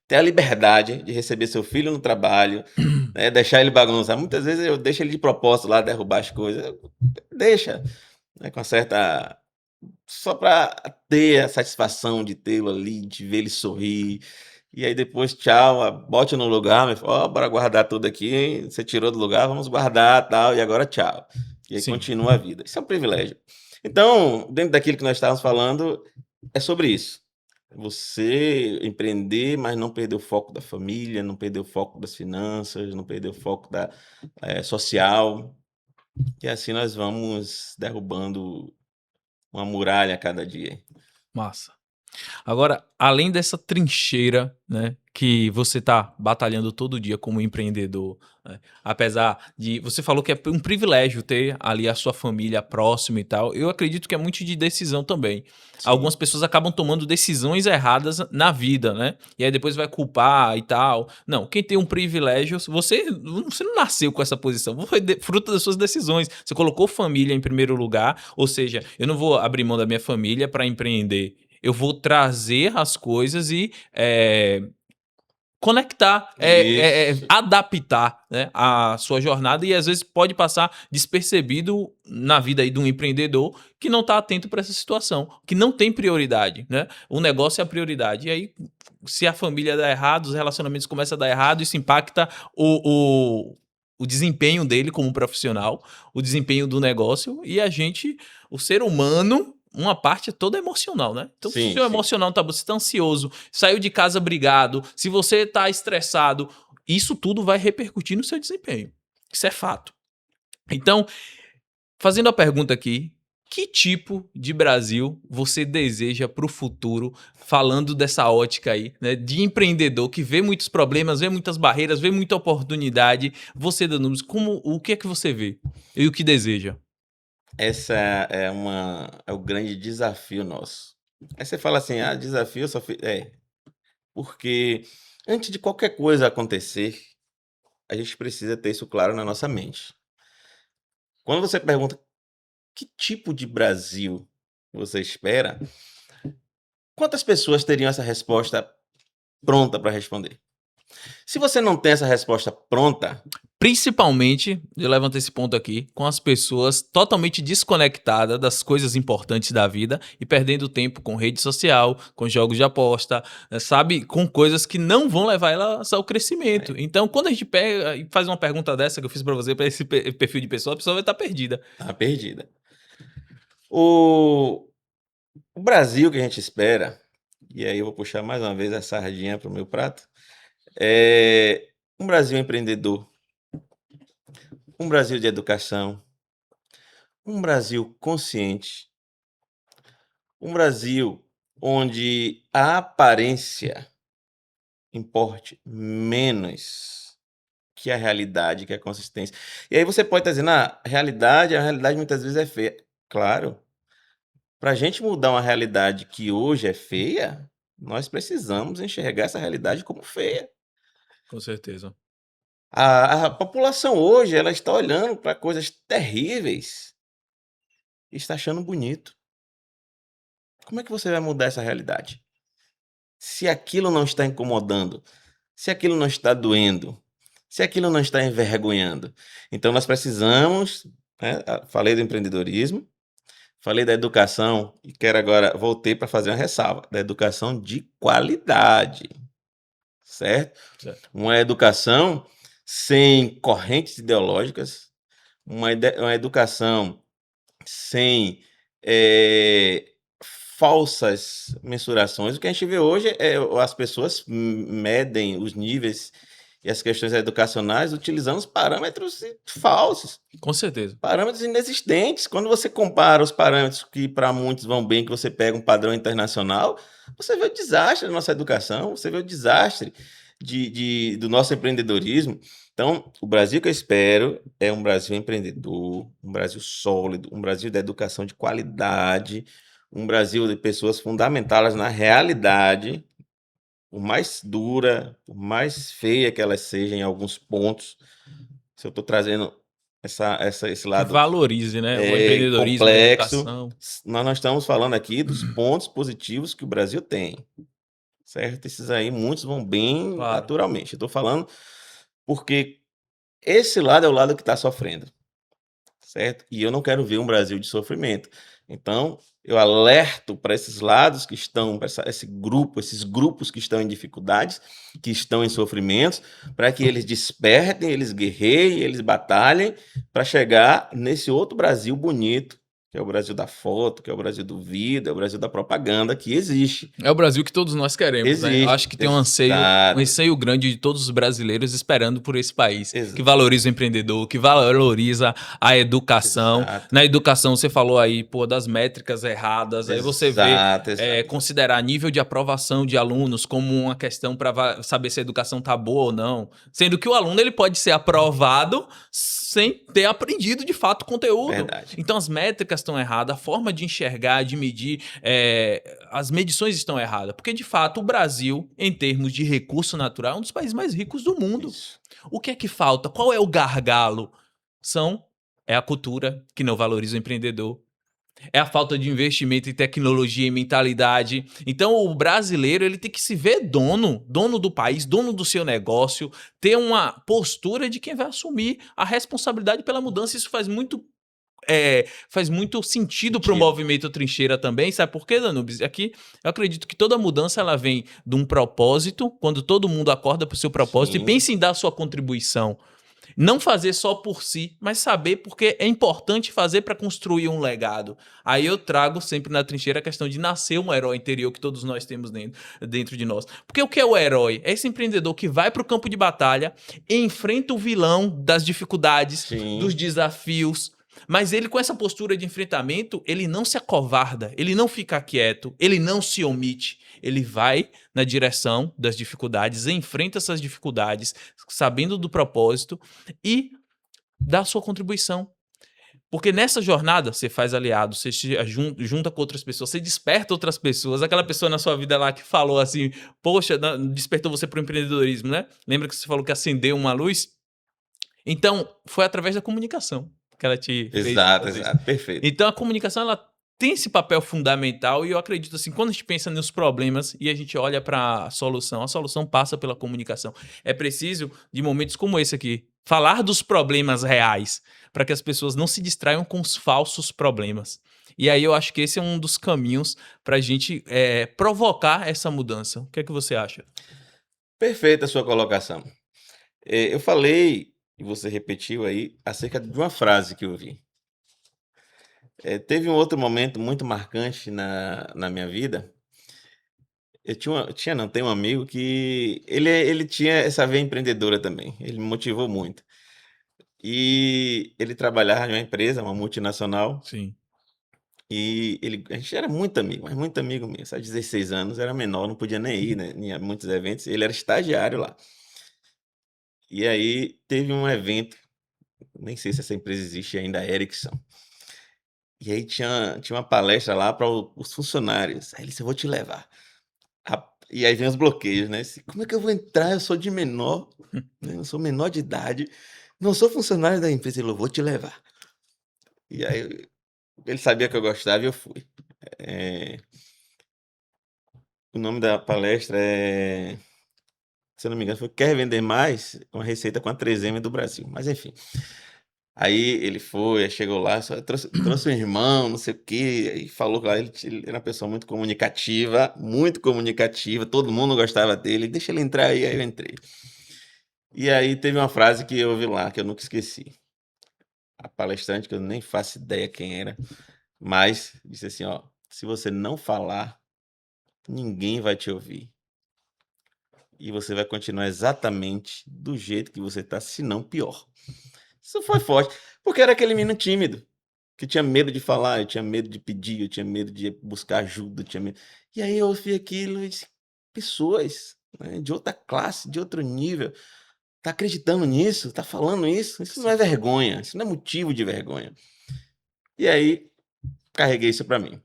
ter a liberdade de receber seu filho no trabalho, né, deixar ele bagunçar. Muitas vezes eu deixo ele de propósito lá derrubar as coisas. Deixa, né, com certa, só para ter a satisfação de tê-lo ali, de ver ele sorrir. E aí depois, tchau, bote no lugar, meu filho, ó, bora guardar tudo aqui, hein? Você tirou do lugar, vamos guardar, tal, e agora tchau. E aí Sim. continua a vida. Isso é um privilégio. Então, dentro daquilo que nós estávamos falando, é sobre isso. Você empreender, mas não perder o foco da família, não perder o foco das finanças, não perder o foco social. E assim nós vamos derrubando uma muralha a cada dia. Massa. Agora, além dessa trincheira, né, que você está batalhando todo dia como empreendedor, né, apesar de você falou que é um privilégio ter ali a sua família próxima e tal, eu acredito que é muito de decisão também. Algumas Sim, pessoas acabam tomando decisões erradas na vida, né, e aí depois vai culpar e tal. Não, quem tem um privilégio, você não nasceu com essa posição, foi fruto das suas decisões. Você colocou família em primeiro lugar, ou seja, eu não vou abrir mão da minha família para empreender, eu vou trazer as coisas e conectar, isso. adaptar, né, a sua jornada e às vezes pode passar despercebido na vida aí de um empreendedor que não está atento para essa situação, que não tem prioridade, né? O negócio é a prioridade. E aí, se a família dá errado, os relacionamentos começam a dar errado, isso impacta o desempenho dele como profissional, o desempenho do negócio e a gente, o ser humano, uma parte é toda emocional, né? Então, se o Sim, seu sim. emocional tá, você tá ansioso, saiu de casa brigado, se você tá estressado, isso tudo vai repercutir no seu desempenho. Isso é fato. Então, fazendo a pergunta aqui, que tipo de Brasil você deseja para o futuro, falando dessa ótica aí, né, de empreendedor que vê muitos problemas, vê muitas barreiras, vê muita oportunidade, você dando números, o que é que você vê e o que deseja? Essa é o grande desafio nosso. Aí você fala assim: "Ah, desafio só fi", porque antes de qualquer coisa acontecer, a gente precisa ter isso claro na nossa mente. Quando você pergunta: "Que tipo de Brasil você espera?", quantas pessoas teriam essa resposta pronta para responder? Se você não tem essa resposta pronta, Principalmente, eu levanto esse ponto aqui, com as pessoas totalmente desconectadas das coisas importantes da vida e perdendo tempo com rede social, com jogos de aposta, sabe? Com coisas que não vão levar elas ao crescimento. é, Então, quando a gente pega e faz uma pergunta dessa que eu fiz pra você, pra esse perfil de pessoa, a pessoa vai estar perdida. tá perdida. O o Brasil que a gente espera, e aí eu vou puxar mais uma vez a sardinha para o meu prato, é um Brasil empreendedor, um Brasil de educação, um Brasil consciente, um Brasil onde a aparência importe menos que a realidade, que a consistência. E aí você pode estar dizendo: "Ah, a realidade muitas vezes é feia". Claro, para a gente mudar uma realidade que hoje é feia, nós precisamos enxergar essa realidade como feia. Com certeza. A população hoje, ela está olhando para coisas terríveis e está achando bonito. Como é que você vai mudar essa realidade? Se aquilo não está incomodando, se aquilo não está doendo, se aquilo não está envergonhando. Então nós precisamos, né, falei do empreendedorismo, falei da educação e quero agora, voltei para fazer uma ressalva, da educação de qualidade, certo? Certo. Uma educação sem correntes ideológicas, uma educação sem falsas mensurações. O que a gente vê hoje é as pessoas medem os níveis e as questões educacionais utilizando os parâmetros falsos, Com certeza. parâmetros inexistentes. Quando você compara os parâmetros que para muitos vão bem, que você pega um padrão internacional, você vê o desastre da nossa educação, você vê o desastre do nosso empreendedorismo. Então, o Brasil que eu espero é um Brasil empreendedor, um Brasil sólido, um Brasil da educação de qualidade, um Brasil de pessoas fundamentadas na realidade, por mais dura, por mais feia que elas sejam em alguns pontos. Se eu estou trazendo esse Que lado valorize, né, o empreendedorismo, a complexo, educação. nós não estamos falando aqui dos pontos positivos que o Brasil tem, certo? Esses aí, muitos vão bem Claro. naturalmente. Eu estou falando porque esse lado é o lado que está sofrendo, certo? E eu não quero ver um Brasil de sofrimento. Então, eu alerto para esses lados que estão, para esses grupos que estão em dificuldades, que estão em sofrimentos, para que eles despertem, eles guerreiem, eles batalhem para chegar nesse outro Brasil bonito, que é o Brasil da foto, que é o Brasil do vídeo, é o Brasil da propaganda, que existe. É o Brasil que todos nós queremos, né? Eu Existe. acho que tem um Exato. anseio grande de todos os brasileiros esperando por esse país, que Exa valoriza o empreendedor, que valoriza a educação. exato. Na educação, você falou aí, pô, das métricas erradas, aí você vê Exato, exato, exato. considerar nível de aprovação de alunos como uma questão para saber se a educação tá boa ou não, sendo que o aluno ele pode ser aprovado sem ter aprendido de fato o conteúdo. Verdade. Então as métricas estão erradas, a forma de enxergar, de medir, as medições estão erradas, porque de fato o Brasil, em termos de recurso natural, é um dos países mais ricos do mundo. Isso. O que é que falta? Qual é o gargalo? É a cultura que não valoriza o empreendedor, é a falta de investimento em tecnologia e mentalidade. Então o brasileiro ele tem que se ver dono do país, dono do seu negócio, ter uma postura de quem vai assumir a responsabilidade pela mudança. Isso faz muito sentido para o Sentido. movimento Trincheira também, sabe por quê, Danubis? Aqui eu acredito que toda mudança ela vem de um propósito, quando todo mundo acorda para o seu propósito e Sim. pensa em dar a sua contribuição. Não fazer só por si, mas saber porque é importante fazer para construir um legado. Aí eu trago sempre na trincheira a questão de nascer um herói interior que todos nós temos dentro de nós. Porque o que é o herói? É esse empreendedor que vai para o campo de batalha, enfrenta o vilão das dificuldades, dos Sim. desafios, mas ele, com essa postura de enfrentamento, ele não se acovarda, ele não fica quieto, ele não se omite. Ele vai na direção das dificuldades, enfrenta essas dificuldades, sabendo do propósito e dá a sua contribuição. Porque nessa jornada você faz aliados, você se junta com outras pessoas, você desperta outras pessoas. Aquela pessoa na sua vida lá que falou assim, poxa, despertou você para o empreendedorismo, né? Lembra que você falou que acendeu uma luz? Então, foi através da comunicação que ela te fez Exato, fazer isso. exato. Perfeito. Então, a comunicação, ela tem esse papel fundamental e eu acredito assim, quando a gente pensa nos problemas e a gente olha para a solução passa pela comunicação. É preciso, de momentos como esse aqui, falar dos problemas reais, para que as pessoas não se distraiam com os falsos problemas. E aí eu acho que esse é um dos caminhos para a gente provocar essa mudança. O que é que você acha? Perfeita a sua colocação. Eu falei, e você repetiu aí, acerca de uma frase que eu vi. Teve um outro momento muito marcante na minha vida. Eu não, tenho um amigo que ele tinha essa veia empreendedora também. Ele me motivou muito. E ele trabalhava em uma empresa, uma multinacional, Sim. e a gente era muito amigo, mas muito amigo mesmo. Há 16 anos, era menor, não podia nem ir, né, em muitos eventos. Ele era estagiário lá. E aí teve um evento, nem sei se essa empresa existe ainda, a Ericsson. E aí tinha uma palestra lá para os funcionários. Aí ele disse: "Eu vou te levar". E aí vem os bloqueios, né? Como é que eu vou entrar? Eu sou de menor, né? Eu sou menor de idade, não sou funcionário da empresa. Ele falou, vou te levar. E aí ele sabia que eu gostava e eu fui. É, o nome da palestra é, se eu não me engano, foi Quer Vender Mais? Uma receita com a 3M do Brasil. Mas enfim. Aí ele foi, aí chegou lá, só trouxe um irmão, não sei o quê, e falou lá, ele era uma pessoa muito comunicativa, todo mundo gostava dele, deixa ele entrar aí eu entrei. E aí teve uma frase que eu ouvi lá, que eu nunca esqueci. A palestrante, que eu nem faço ideia quem era, mas disse assim, ó, se você não falar, ninguém vai te ouvir. E você vai continuar exatamente do jeito que você tá, se não pior. Isso foi forte, porque era aquele menino tímido, que tinha medo de falar, eu tinha medo de pedir, eu tinha medo de buscar ajuda, eu tinha medo. E aí eu ouvi aquilo e disse, pessoas, né, de outra classe, de outro nível, tá acreditando nisso, tá falando isso? Isso não é vergonha, isso não é motivo de vergonha. E aí carreguei isso para mim.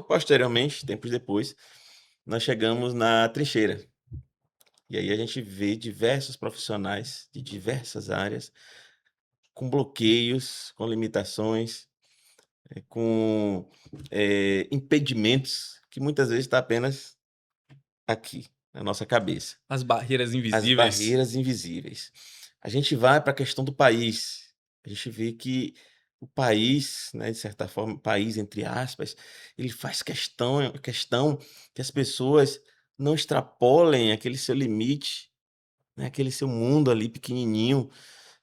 Posteriormente, tempos depois, nós chegamos na trincheira. E aí a gente vê diversos profissionais de diversas áreas com bloqueios, com limitações, com impedimentos que muitas vezes está apenas aqui, na nossa cabeça. As barreiras As invisíveis. barreiras invisíveis. A gente vai para a questão do país. A gente vê que o país, né, de certa forma, o país, entre aspas, ele faz questão que as pessoas não extrapolem aquele seu limite, né, aquele seu mundo ali pequenininho,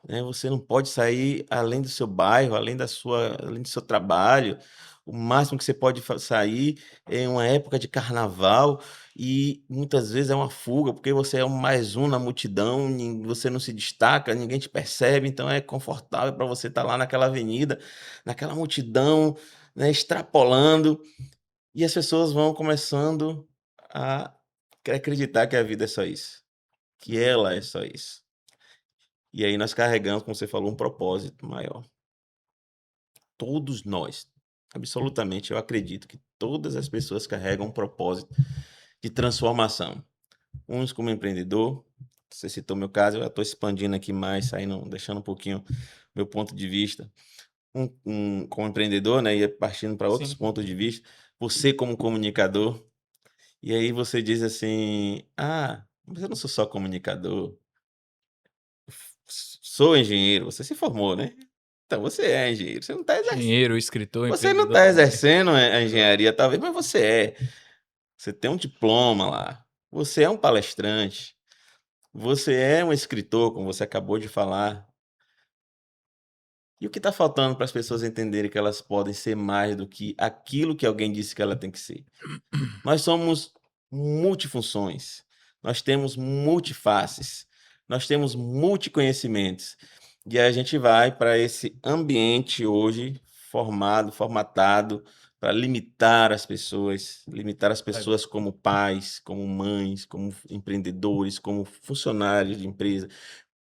né, você não pode sair além do seu bairro, além do seu trabalho. O máximo que você pode sair é uma época de carnaval e muitas vezes é uma fuga, porque você é um mais um na multidão, você não se destaca, ninguém te percebe, então é confortável para você estar lá naquela avenida, naquela multidão, né, extrapolando, e as pessoas vão começando a acreditar que a vida é só isso, que ela é só isso. E aí nós carregamos, como você falou, um propósito maior. Todos nós, absolutamente, eu acredito que todas as pessoas carregam um propósito de transformação. Uns como empreendedor, você citou meu caso, eu já estou expandindo aqui mais, saindo, deixando um pouquinho meu ponto de vista. Como empreendedor, né, e partindo para outros Sim. pontos de vista. Você como comunicador, e aí você diz assim, mas eu não sou só comunicador, sou engenheiro, você se formou, né? Então você é engenheiro, Engenheiro, escritor, você não empreendedor está também. exercendo a engenharia talvez, mas você é. Você tem um diploma lá, você é um palestrante, você é um escritor, como você acabou de falar. E o que está faltando para as pessoas entenderem que elas podem ser mais do que aquilo que alguém disse que ela tem que ser? Nós somos multifunções, nós temos multifaces, nós temos multiconhecimentos. E a gente vai para esse ambiente hoje formatado para limitar as É, pessoas como pais, como mães, como empreendedores, como funcionários de empresa,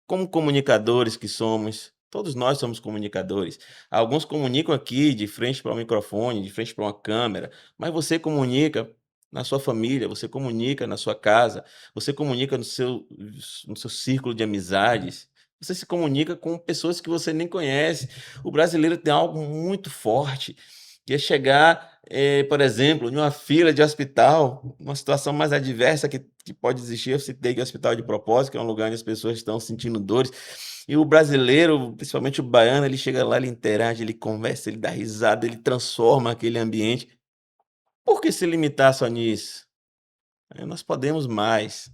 como comunicadores que somos. Todos nós somos comunicadores. Alguns comunicam aqui de frente para o microfone, de frente para uma câmera, mas você comunica na sua família, você comunica na sua casa, você comunica no seu círculo de amizades, você se comunica com pessoas que você nem conhece. O brasileiro tem algo muito forte, que é chegar, por exemplo, em uma fila de hospital, uma situação mais adversa que pode existir. Eu citei que é o hospital de propósito, que é um lugar onde as pessoas estão sentindo dores, e o brasileiro, principalmente o baiano, ele chega lá, ele interage, ele conversa, ele dá risada, ele transforma aquele ambiente. Por que se limitar só nisso? Nós podemos mais.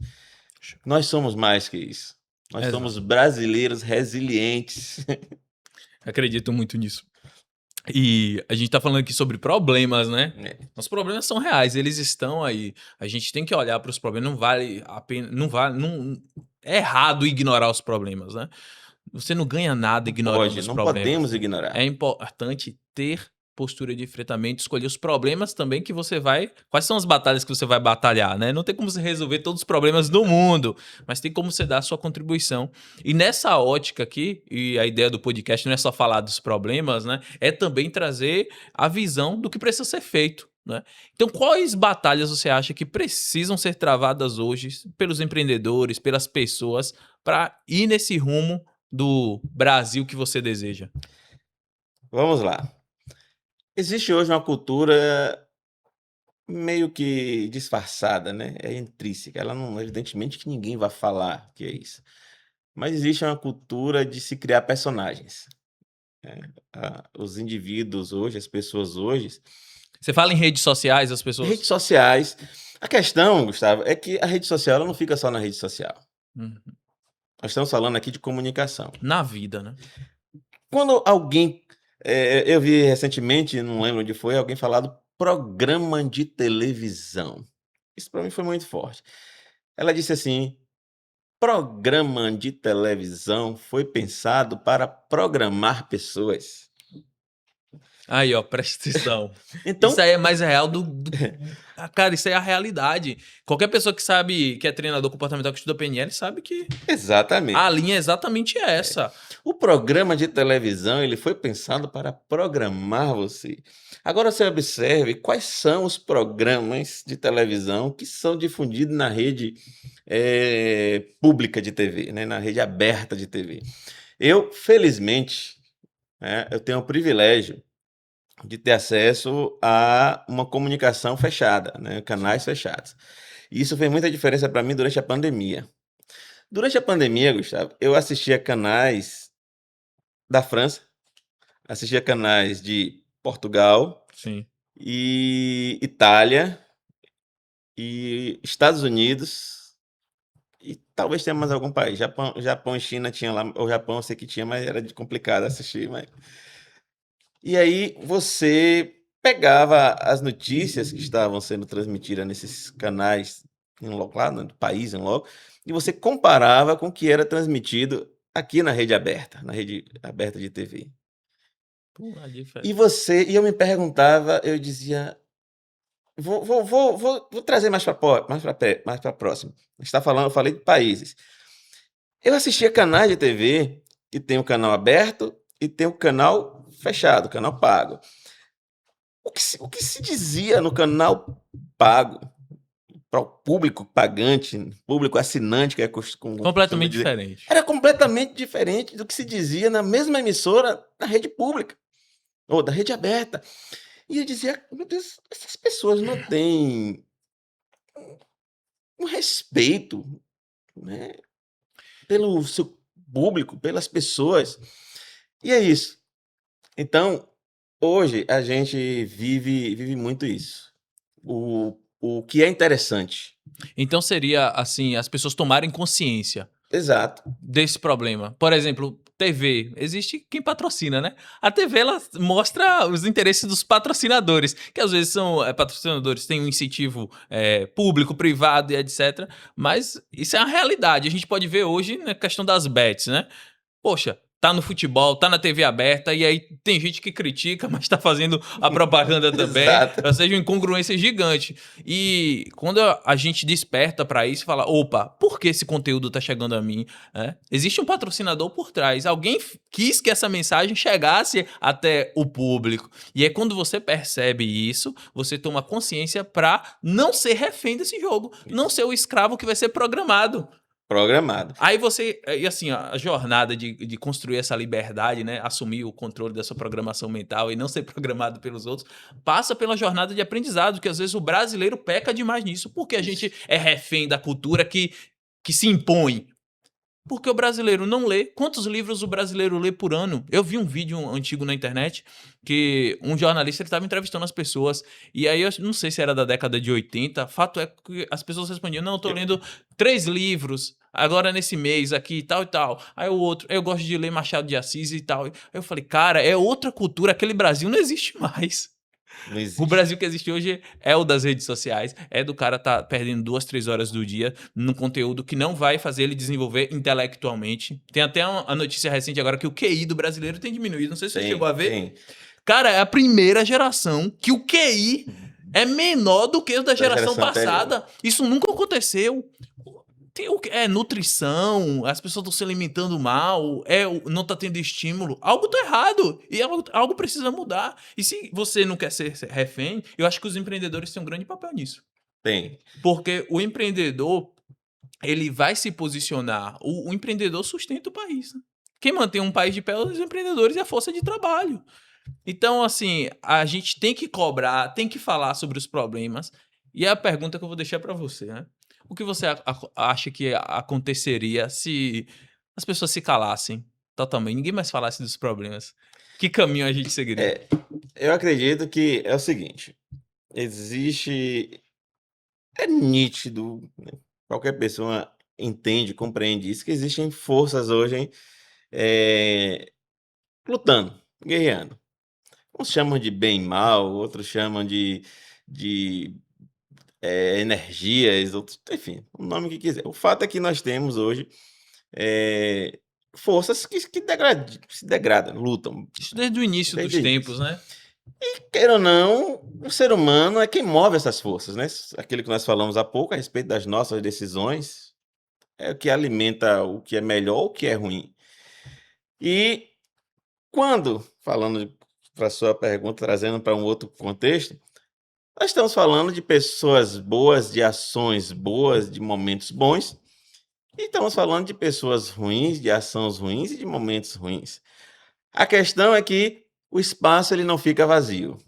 Nós somos mais que isso. Nós exato. somos brasileiros resilientes. Acredito muito nisso. E a gente tá falando aqui sobre problemas, né? É, Os problemas são reais, eles estão aí. A gente tem que olhar para os problemas, não vale a pena, não é errado ignorar os problemas, né? Você não ganha nada ignorando os não problemas. podemos ignorar. É importante ter postura de enfrentamento, escolher os problemas também que você vai. Quais são as batalhas que você vai batalhar, né? Não tem como você resolver todos os problemas do mundo, mas tem como você dar a sua contribuição. E nessa ótica aqui, e a ideia do podcast não é só falar dos problemas, né? É também trazer a visão do que precisa ser feito. né? Então, quais batalhas você acha que precisam ser travadas hoje pelos empreendedores, pelas pessoas, para ir nesse rumo do Brasil que você deseja? Vamos lá. Existe hoje uma cultura meio que disfarçada, né? É intrínseca. Ela não, evidentemente que ninguém vai falar que é isso. Mas existe uma cultura de se criar personagens. Os indivíduos hoje, as pessoas hoje, Você fala em redes sociais, as redes pessoas. sociais. A questão, Gustavo, é que a rede social ela não fica só na rede social. Uhum. Nós estamos falando aqui de comunicação. Na vida, né? Quando alguém, eu vi recentemente, não lembro onde foi, alguém falar do programa de televisão. Isso para mim foi muito forte. Ela disse assim: programa de televisão foi pensado para programar pessoas. Aí, ó, presta atenção. Isso Então, aí é mais real Cara, isso aí é a realidade. Qualquer pessoa que sabe que é treinador comportamental que estuda PNL sabe que a exatamente. linha é exatamente essa. O programa de televisão ele foi pensado para programar você. Agora você observe quais são os programas de televisão que são difundidos na rede pública de TV, né? Na rede aberta de TV. Eu, felizmente, né, eu tenho o privilégio de ter acesso a uma comunicação fechada, né? Canais fechados. E isso fez muita diferença para mim durante a pandemia. Durante a pandemia, Gustavo, eu assistia canais da França, assistia canais de Portugal Sim. e Itália e Estados Unidos e talvez tenha mais algum país. Japão e China tinha lá, o Japão eu sei que tinha, mas era de complicado assistir. E aí você pegava as notícias que estavam sendo transmitidas nesses canais lá no país em loco, e você comparava com o que era transmitido aqui na rede aberta de TV. Pô, a E diferença. eu me perguntava, eu dizia, vou trazer mais para próximo. A gente está falando, eu falei de países. Eu assistia canais de TV que tem o canal aberto e tem o canal fechado, o canal pago. O que se dizia no canal pago para o público pagante, público assinante, que é costume Completamente dizer, diferente. era completamente diferente do que se dizia na mesma emissora da rede pública ou da rede aberta. E eu dizia, meu Deus, essas pessoas não têm um respeito, né, pelo seu público, pelas pessoas. E é isso. Então, hoje a gente vive muito isso. O que é interessante. Então seria assim, as pessoas tomarem consciência Exato. desse problema. Por exemplo, TV. Existe quem patrocina, né? A TV ela mostra os interesses dos patrocinadores, que às vezes são patrocinadores, têm um incentivo público, privado e etc. Mas isso é a realidade. A gente pode ver hoje na questão das bets, né? Poxa, tá no futebol, tá na TV aberta, e aí tem gente que critica, mas tá fazendo a propaganda também, Exato. ou seja, uma incongruência gigante. E quando a gente desperta pra isso e fala, opa, por que esse conteúdo tá chegando a mim? Existe um patrocinador por trás. Alguém quis que essa mensagem chegasse até o público. E é quando você percebe isso, você toma consciência pra não ser refém desse jogo, não ser o escravo que vai ser programado. Programado. Aí você, e assim, ó, a jornada de construir essa liberdade, né, assumir o controle da sua programação mental e não ser programado pelos outros, passa pela jornada de aprendizado, que às vezes o brasileiro peca demais nisso, porque a gente é refém da cultura que se impõe. Porque o brasileiro não lê. Quantos livros o brasileiro lê por ano? Eu vi um vídeo antigo na internet que um jornalista estava entrevistando as pessoas. E aí eu não sei se era da década de 80. Fato é que as pessoas respondiam: não, eu tô lendo 3 livros agora nesse mês aqui e tal e tal. Aí o outro, eu gosto de ler Machado de Assis e tal. Aí eu falei, cara, é outra cultura. Aquele Brasil não existe mais. Não O existe. Brasil que existe hoje é o das redes sociais, é do cara tá perdendo 2, 3 horas do dia num conteúdo que não vai fazer ele desenvolver intelectualmente. Tem até a notícia recente agora que o QI do brasileiro tem diminuído, não sei se você chegou a ver. Tem. Cara, é a primeira geração que o QI é menor do que o da geração geração anterior. passada. Isso nunca aconteceu. É nutrição, as pessoas estão se alimentando mal, não tá tendo estímulo. Algo tá errado e algo precisa mudar. E se você não quer ser refém, eu acho que os empreendedores têm um grande papel nisso. Tem. Porque o empreendedor, ele vai se posicionar. O empreendedor sustenta o país, né? Quem mantém um país de pé é os empreendedores e a força de trabalho. Então, assim, a gente tem que cobrar, tem que falar sobre os problemas. E é a pergunta que eu vou deixar para você, né? O que você acha que aconteceria se as pessoas se calassem totalmente, ninguém mais falasse dos problemas? Que caminho a gente seguiria? Eu acredito que é o seguinte, existe é nítido, né, qualquer pessoa entende, compreende isso, que existem forças hoje, lutando, guerreando. Uns chamam de bem e mal, outros chamam de energias, outros, enfim, o nome que quiser. O fato é que nós temos hoje eh, forças que se degradam, lutam Isso desde o início desde dos o tempos, início. né? Queira ou não, o ser humano é quem move essas forças, né? Aquilo que nós falamos há pouco a respeito das nossas decisões, é o que alimenta o que é melhor, o que é ruim. E quando, falando para sua pergunta, trazendo para um outro contexto, nós estamos falando de pessoas boas, de ações boas, de momentos bons, e estamos falando de pessoas ruins, de ações ruins e de momentos ruins. A questão é que o espaço ele não fica vazio.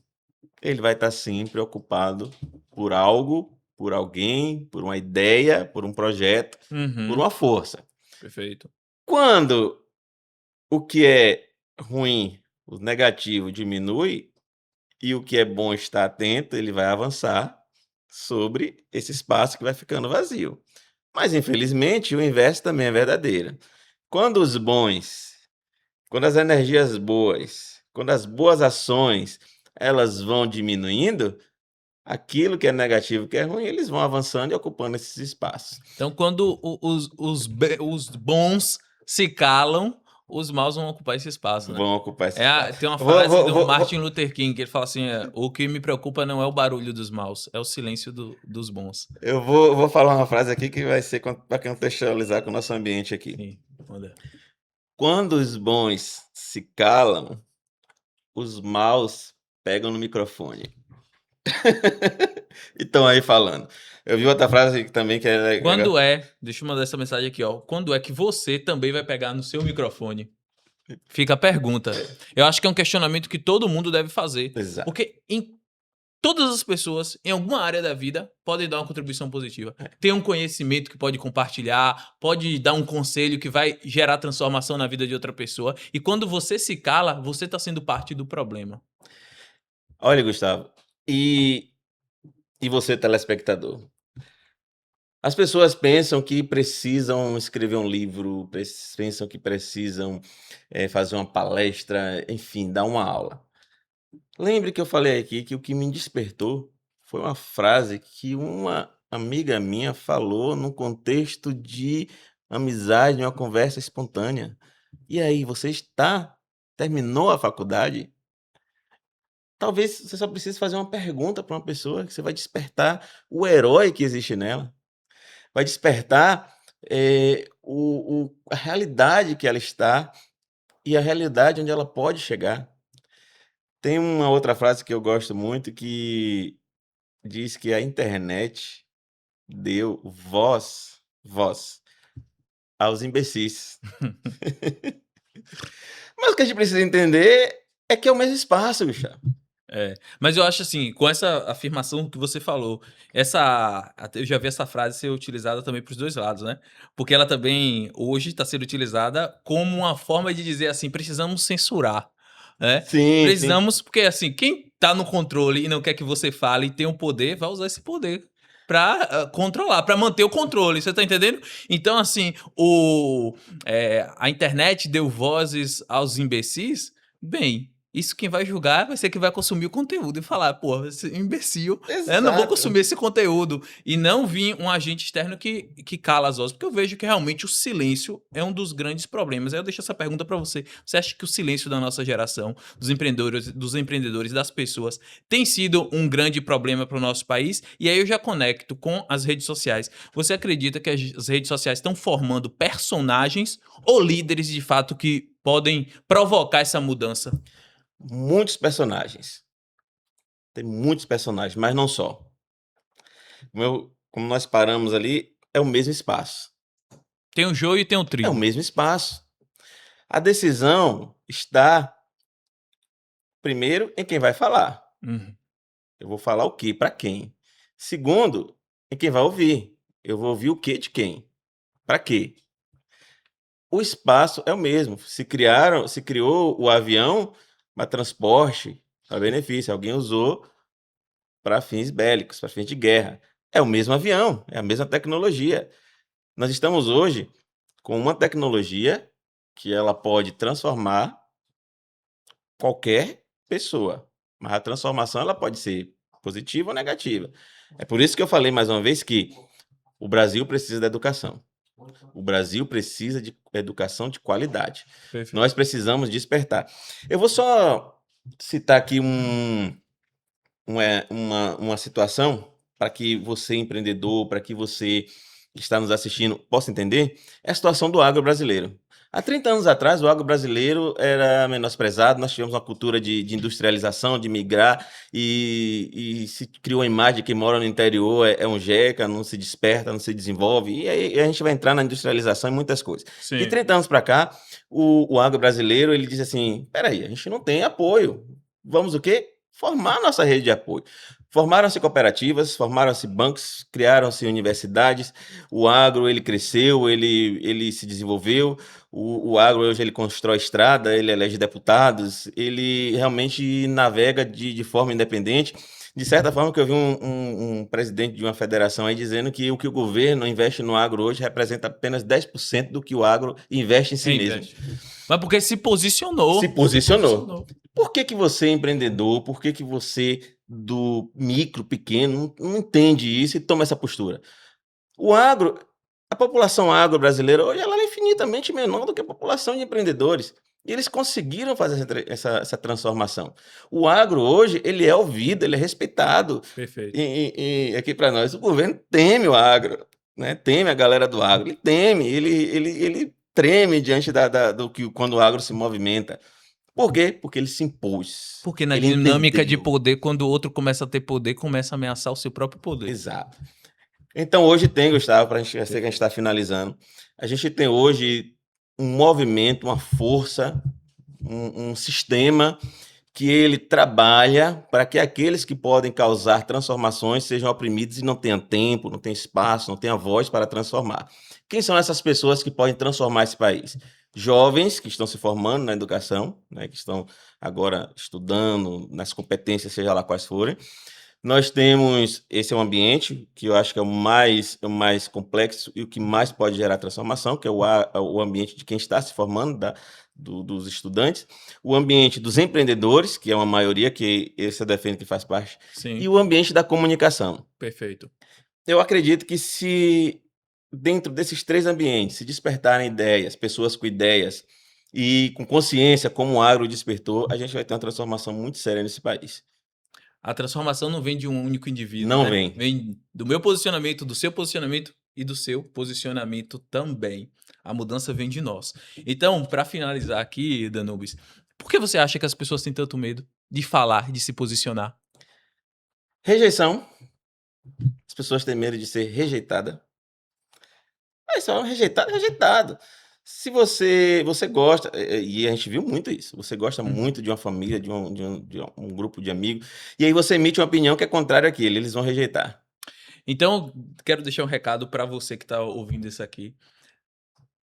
Ele vai estar sempre ocupado por algo, por alguém, por uma ideia, por um projeto, por Uhum, uma força. perfeito. Quando o que é ruim, o negativo diminui e o que é bom está atento, ele vai avançar sobre esse espaço que vai ficando vazio. Mas infelizmente o inverso também é verdadeiro. Quando os bons, quando as energias boas, quando as boas ações, elas vão diminuindo, aquilo que é negativo, que é ruim, eles vão avançando e ocupando esses espaços. Então, quando os bons se calam, os maus vão ocupar esse espaço, né? Vão ocupar esse espaço. Tem uma Vou, frase vou, do vou, Martin vou- Luther King, que ele fala assim: o que me preocupa não é o barulho dos maus, é o silêncio dos bons. eu vou falar uma frase aqui que vai ser para contextualizar com o nosso ambiente aqui. Sim, manda. Quando os bons se calam, os maus pegam no microfone. E estão aí falando. Eu vi outra frase aqui também que é legal. Deixa eu mandar essa mensagem aqui, ó. Quando é que você também vai pegar no seu microfone? Fica a pergunta. Eu acho que é um questionamento que todo mundo deve fazer. Exato. Porque todas as pessoas, em alguma área da vida, podem dar uma contribuição positiva. Tem um conhecimento que pode compartilhar, pode dar um conselho que vai gerar transformação na vida de outra pessoa. E quando você se cala, você está sendo parte do problema. Olha, Gustavo, e, e você, telespectador? As pessoas pensam que precisam escrever um livro, pensam que precisam fazer uma palestra, enfim, dar uma aula. Lembre que eu falei aqui que o que me despertou foi uma frase que uma amiga minha falou num contexto de amizade, de uma conversa espontânea. E aí, terminou a faculdade? Talvez você só precise fazer uma pergunta para uma pessoa que você vai despertar o herói que existe nela. Vai despertar a realidade que ela está e a realidade onde ela pode chegar. Tem uma outra frase que eu gosto muito que diz que a internet deu voz aos imbecis. Mas o que a gente precisa entender é que é o mesmo espaço, Gustavo. Mas eu acho assim, com essa afirmação que você falou, eu já vi essa frase ser utilizada também para os dois lados, né? Porque ela também hoje está sendo utilizada como uma forma de dizer assim, precisamos censurar, né? Sim, sim. Precisamos, porque assim, quem tá no controle e não quer que você fale e tem o poder, vai usar esse poder para controlar, para manter o controle, você tá entendendo? Então assim, a internet deu vozes aos imbecis, bem. Isso quem vai julgar vai ser quem vai consumir o conteúdo e falar, pô, esse imbecil, né, não vou Exato. consumir esse conteúdo. E não vir um agente externo que cala as vozes, porque eu vejo que realmente o silêncio é um dos grandes problemas. Aí eu deixo essa pergunta para você. Você acha que o silêncio da nossa geração, dos empreendedores, das pessoas, tem sido um grande problema para o nosso país? E aí eu já conecto com as redes sociais. Você acredita que as redes sociais estão formando personagens ou líderes de fato que podem provocar essa mudança? Muitos personagens. Tem muitos personagens, mas não só. Como nós paramos ali, é o mesmo espaço. Tem o joio e tem o É o trigo. mesmo espaço. A decisão está, primeiro, em quem vai falar. Uhum. Eu vou falar o quê, para quem. Segundo, em quem vai ouvir. Eu vou ouvir o quê de quem. Para quê? O espaço é o mesmo. Se criou o avião para transporte, para benefício. Alguém usou para fins bélicos, para fins de guerra. É o mesmo avião, é a mesma tecnologia. Nós estamos hoje com uma tecnologia que ela pode transformar qualquer pessoa, mas a transformação ela pode ser positiva ou negativa. É por isso que eu falei mais uma vez que o Brasil precisa da educação. O Brasil precisa de educação de qualidade. Perfeito. Nós precisamos despertar. Eu vou só citar aqui uma situação para que você, empreendedor, para que você que está nos assistindo possa entender, é a situação do agro brasileiro. Há 30 anos atrás, o agro brasileiro era menosprezado, nós tivemos uma cultura de industrialização, de migrar, e se criou a imagem de que mora no interior é um jeca, não se desperta, não se desenvolve, e aí a gente vai entrar na industrialização e muitas coisas. De Sim. 30 anos para cá, o agro brasileiro ele diz assim, peraí, a gente não tem apoio, vamos o quê? Formar nossa rede de apoio. Formaram-se cooperativas, formaram-se bancos, criaram-se universidades, o agro ele cresceu, ele se desenvolveu, o agro hoje ele constrói estrada, ele elege deputados, ele realmente navega de forma independente. De certa forma que eu vi um presidente de uma federação aí dizendo que o governo investe no agro hoje representa apenas 10% do que o agro investe em si mesmo. Reinveste. Mas porque se posicionou. Se posicionou. Por que você, empreendedor, por que você do micro, pequeno, não entende isso e toma essa postura? O agro, a população agro brasileira hoje ela é infinitamente menor do que a população de empreendedores. E eles conseguiram fazer essa transformação. O agro hoje, ele é ouvido, ele é respeitado. Perfeito. E aqui para nós, o governo teme o agro, né? Teme a galera do agro, ele teme, ele treme diante do que quando o agro se movimenta. Por quê? Porque ele se impôs. Porque na Ele dinâmica de entendeu. poder, quando o outro começa a ter poder, começa a ameaçar o seu próprio poder. Exato. Então hoje tem, Gustavo, para a gente, eu sei que a gente está finalizando, a gente tem hoje um movimento, uma força, um sistema que ele trabalha para que aqueles que podem causar transformações sejam oprimidos e não tenham tempo, não tenham espaço, não tenham voz para transformar. Quem são essas pessoas que podem transformar esse país? Jovens que estão se formando na educação, né, que estão agora estudando nas competências, seja lá quais forem. Nós temos esse é um ambiente que eu acho que é o mais complexo e o que mais pode gerar transformação, que é o ambiente de quem está se formando, dos estudantes, o ambiente dos empreendedores, que é uma maioria, que esse eu defendo que faz parte, Sim. e o ambiente da comunicação. Perfeito. Eu acredito que se dentro desses 3 ambientes se despertarem ideias, pessoas com ideias e com consciência, como o agro despertou, a gente vai ter uma transformação muito séria nesse país. A transformação não vem de um único indivíduo, Não né? vem. Vem do meu posicionamento, do seu posicionamento e do seu posicionamento também. A mudança vem de nós. Então, para finalizar aqui, Danubis, por que você acha que as pessoas têm tanto medo de falar, de se posicionar? Rejeição. As pessoas têm medo de ser rejeitada. Mas só rejeitado é rejeitado. Se você gosta, e a gente viu muito isso, você gosta muito de uma família, de um grupo de amigos, e aí você emite uma opinião que é contrária àquilo, eles vão rejeitar. Então, quero deixar um recado para você que está ouvindo isso aqui.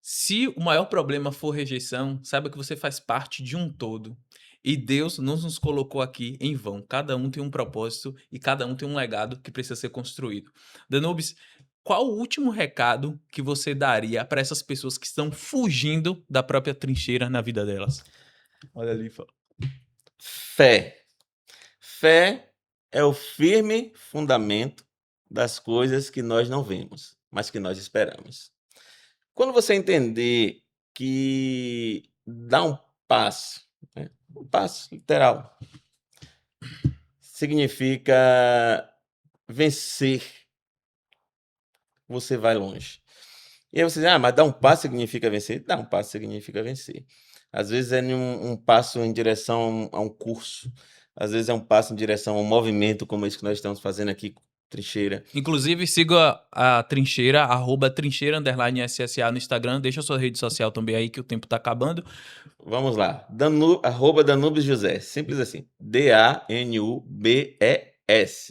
Se o maior problema for rejeição, saiba que você faz parte de um todo. E Deus não nos colocou aqui em vão. Cada um tem um propósito e cada um tem um legado que precisa ser construído. Danubis, qual o último recado que você daria para essas pessoas que estão fugindo da própria trincheira na vida delas? Olha ali, fala. Fé. Fé é o firme fundamento das coisas que nós não vemos, mas que nós esperamos. Quando você entender que dar um passo, né, um passo literal, significa vencer, você vai longe. E aí você diz, mas dar um passo significa vencer? Dar um passo significa vencer. Às vezes é um passo em direção a um curso, às vezes é um passo em direção a um movimento como esse que nós estamos fazendo aqui, Trincheira. Inclusive, siga a Trincheira, @trincheira_SSA no Instagram. Deixa a sua rede social também aí, que o tempo tá acabando. Vamos lá, @Danubes José, simples assim, DANUBES,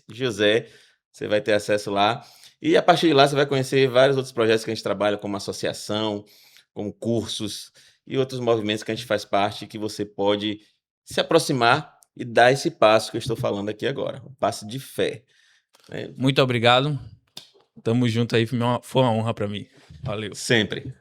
José, você vai ter acesso lá. E a partir de lá você vai conhecer vários outros projetos que a gente trabalha, como associação, como cursos e outros movimentos que a gente faz parte, que você pode se aproximar e dar esse passo que eu estou falando aqui agora, um passo de fé. Muito obrigado. Tamo junto aí, foi uma honra para mim. Valeu. Sempre.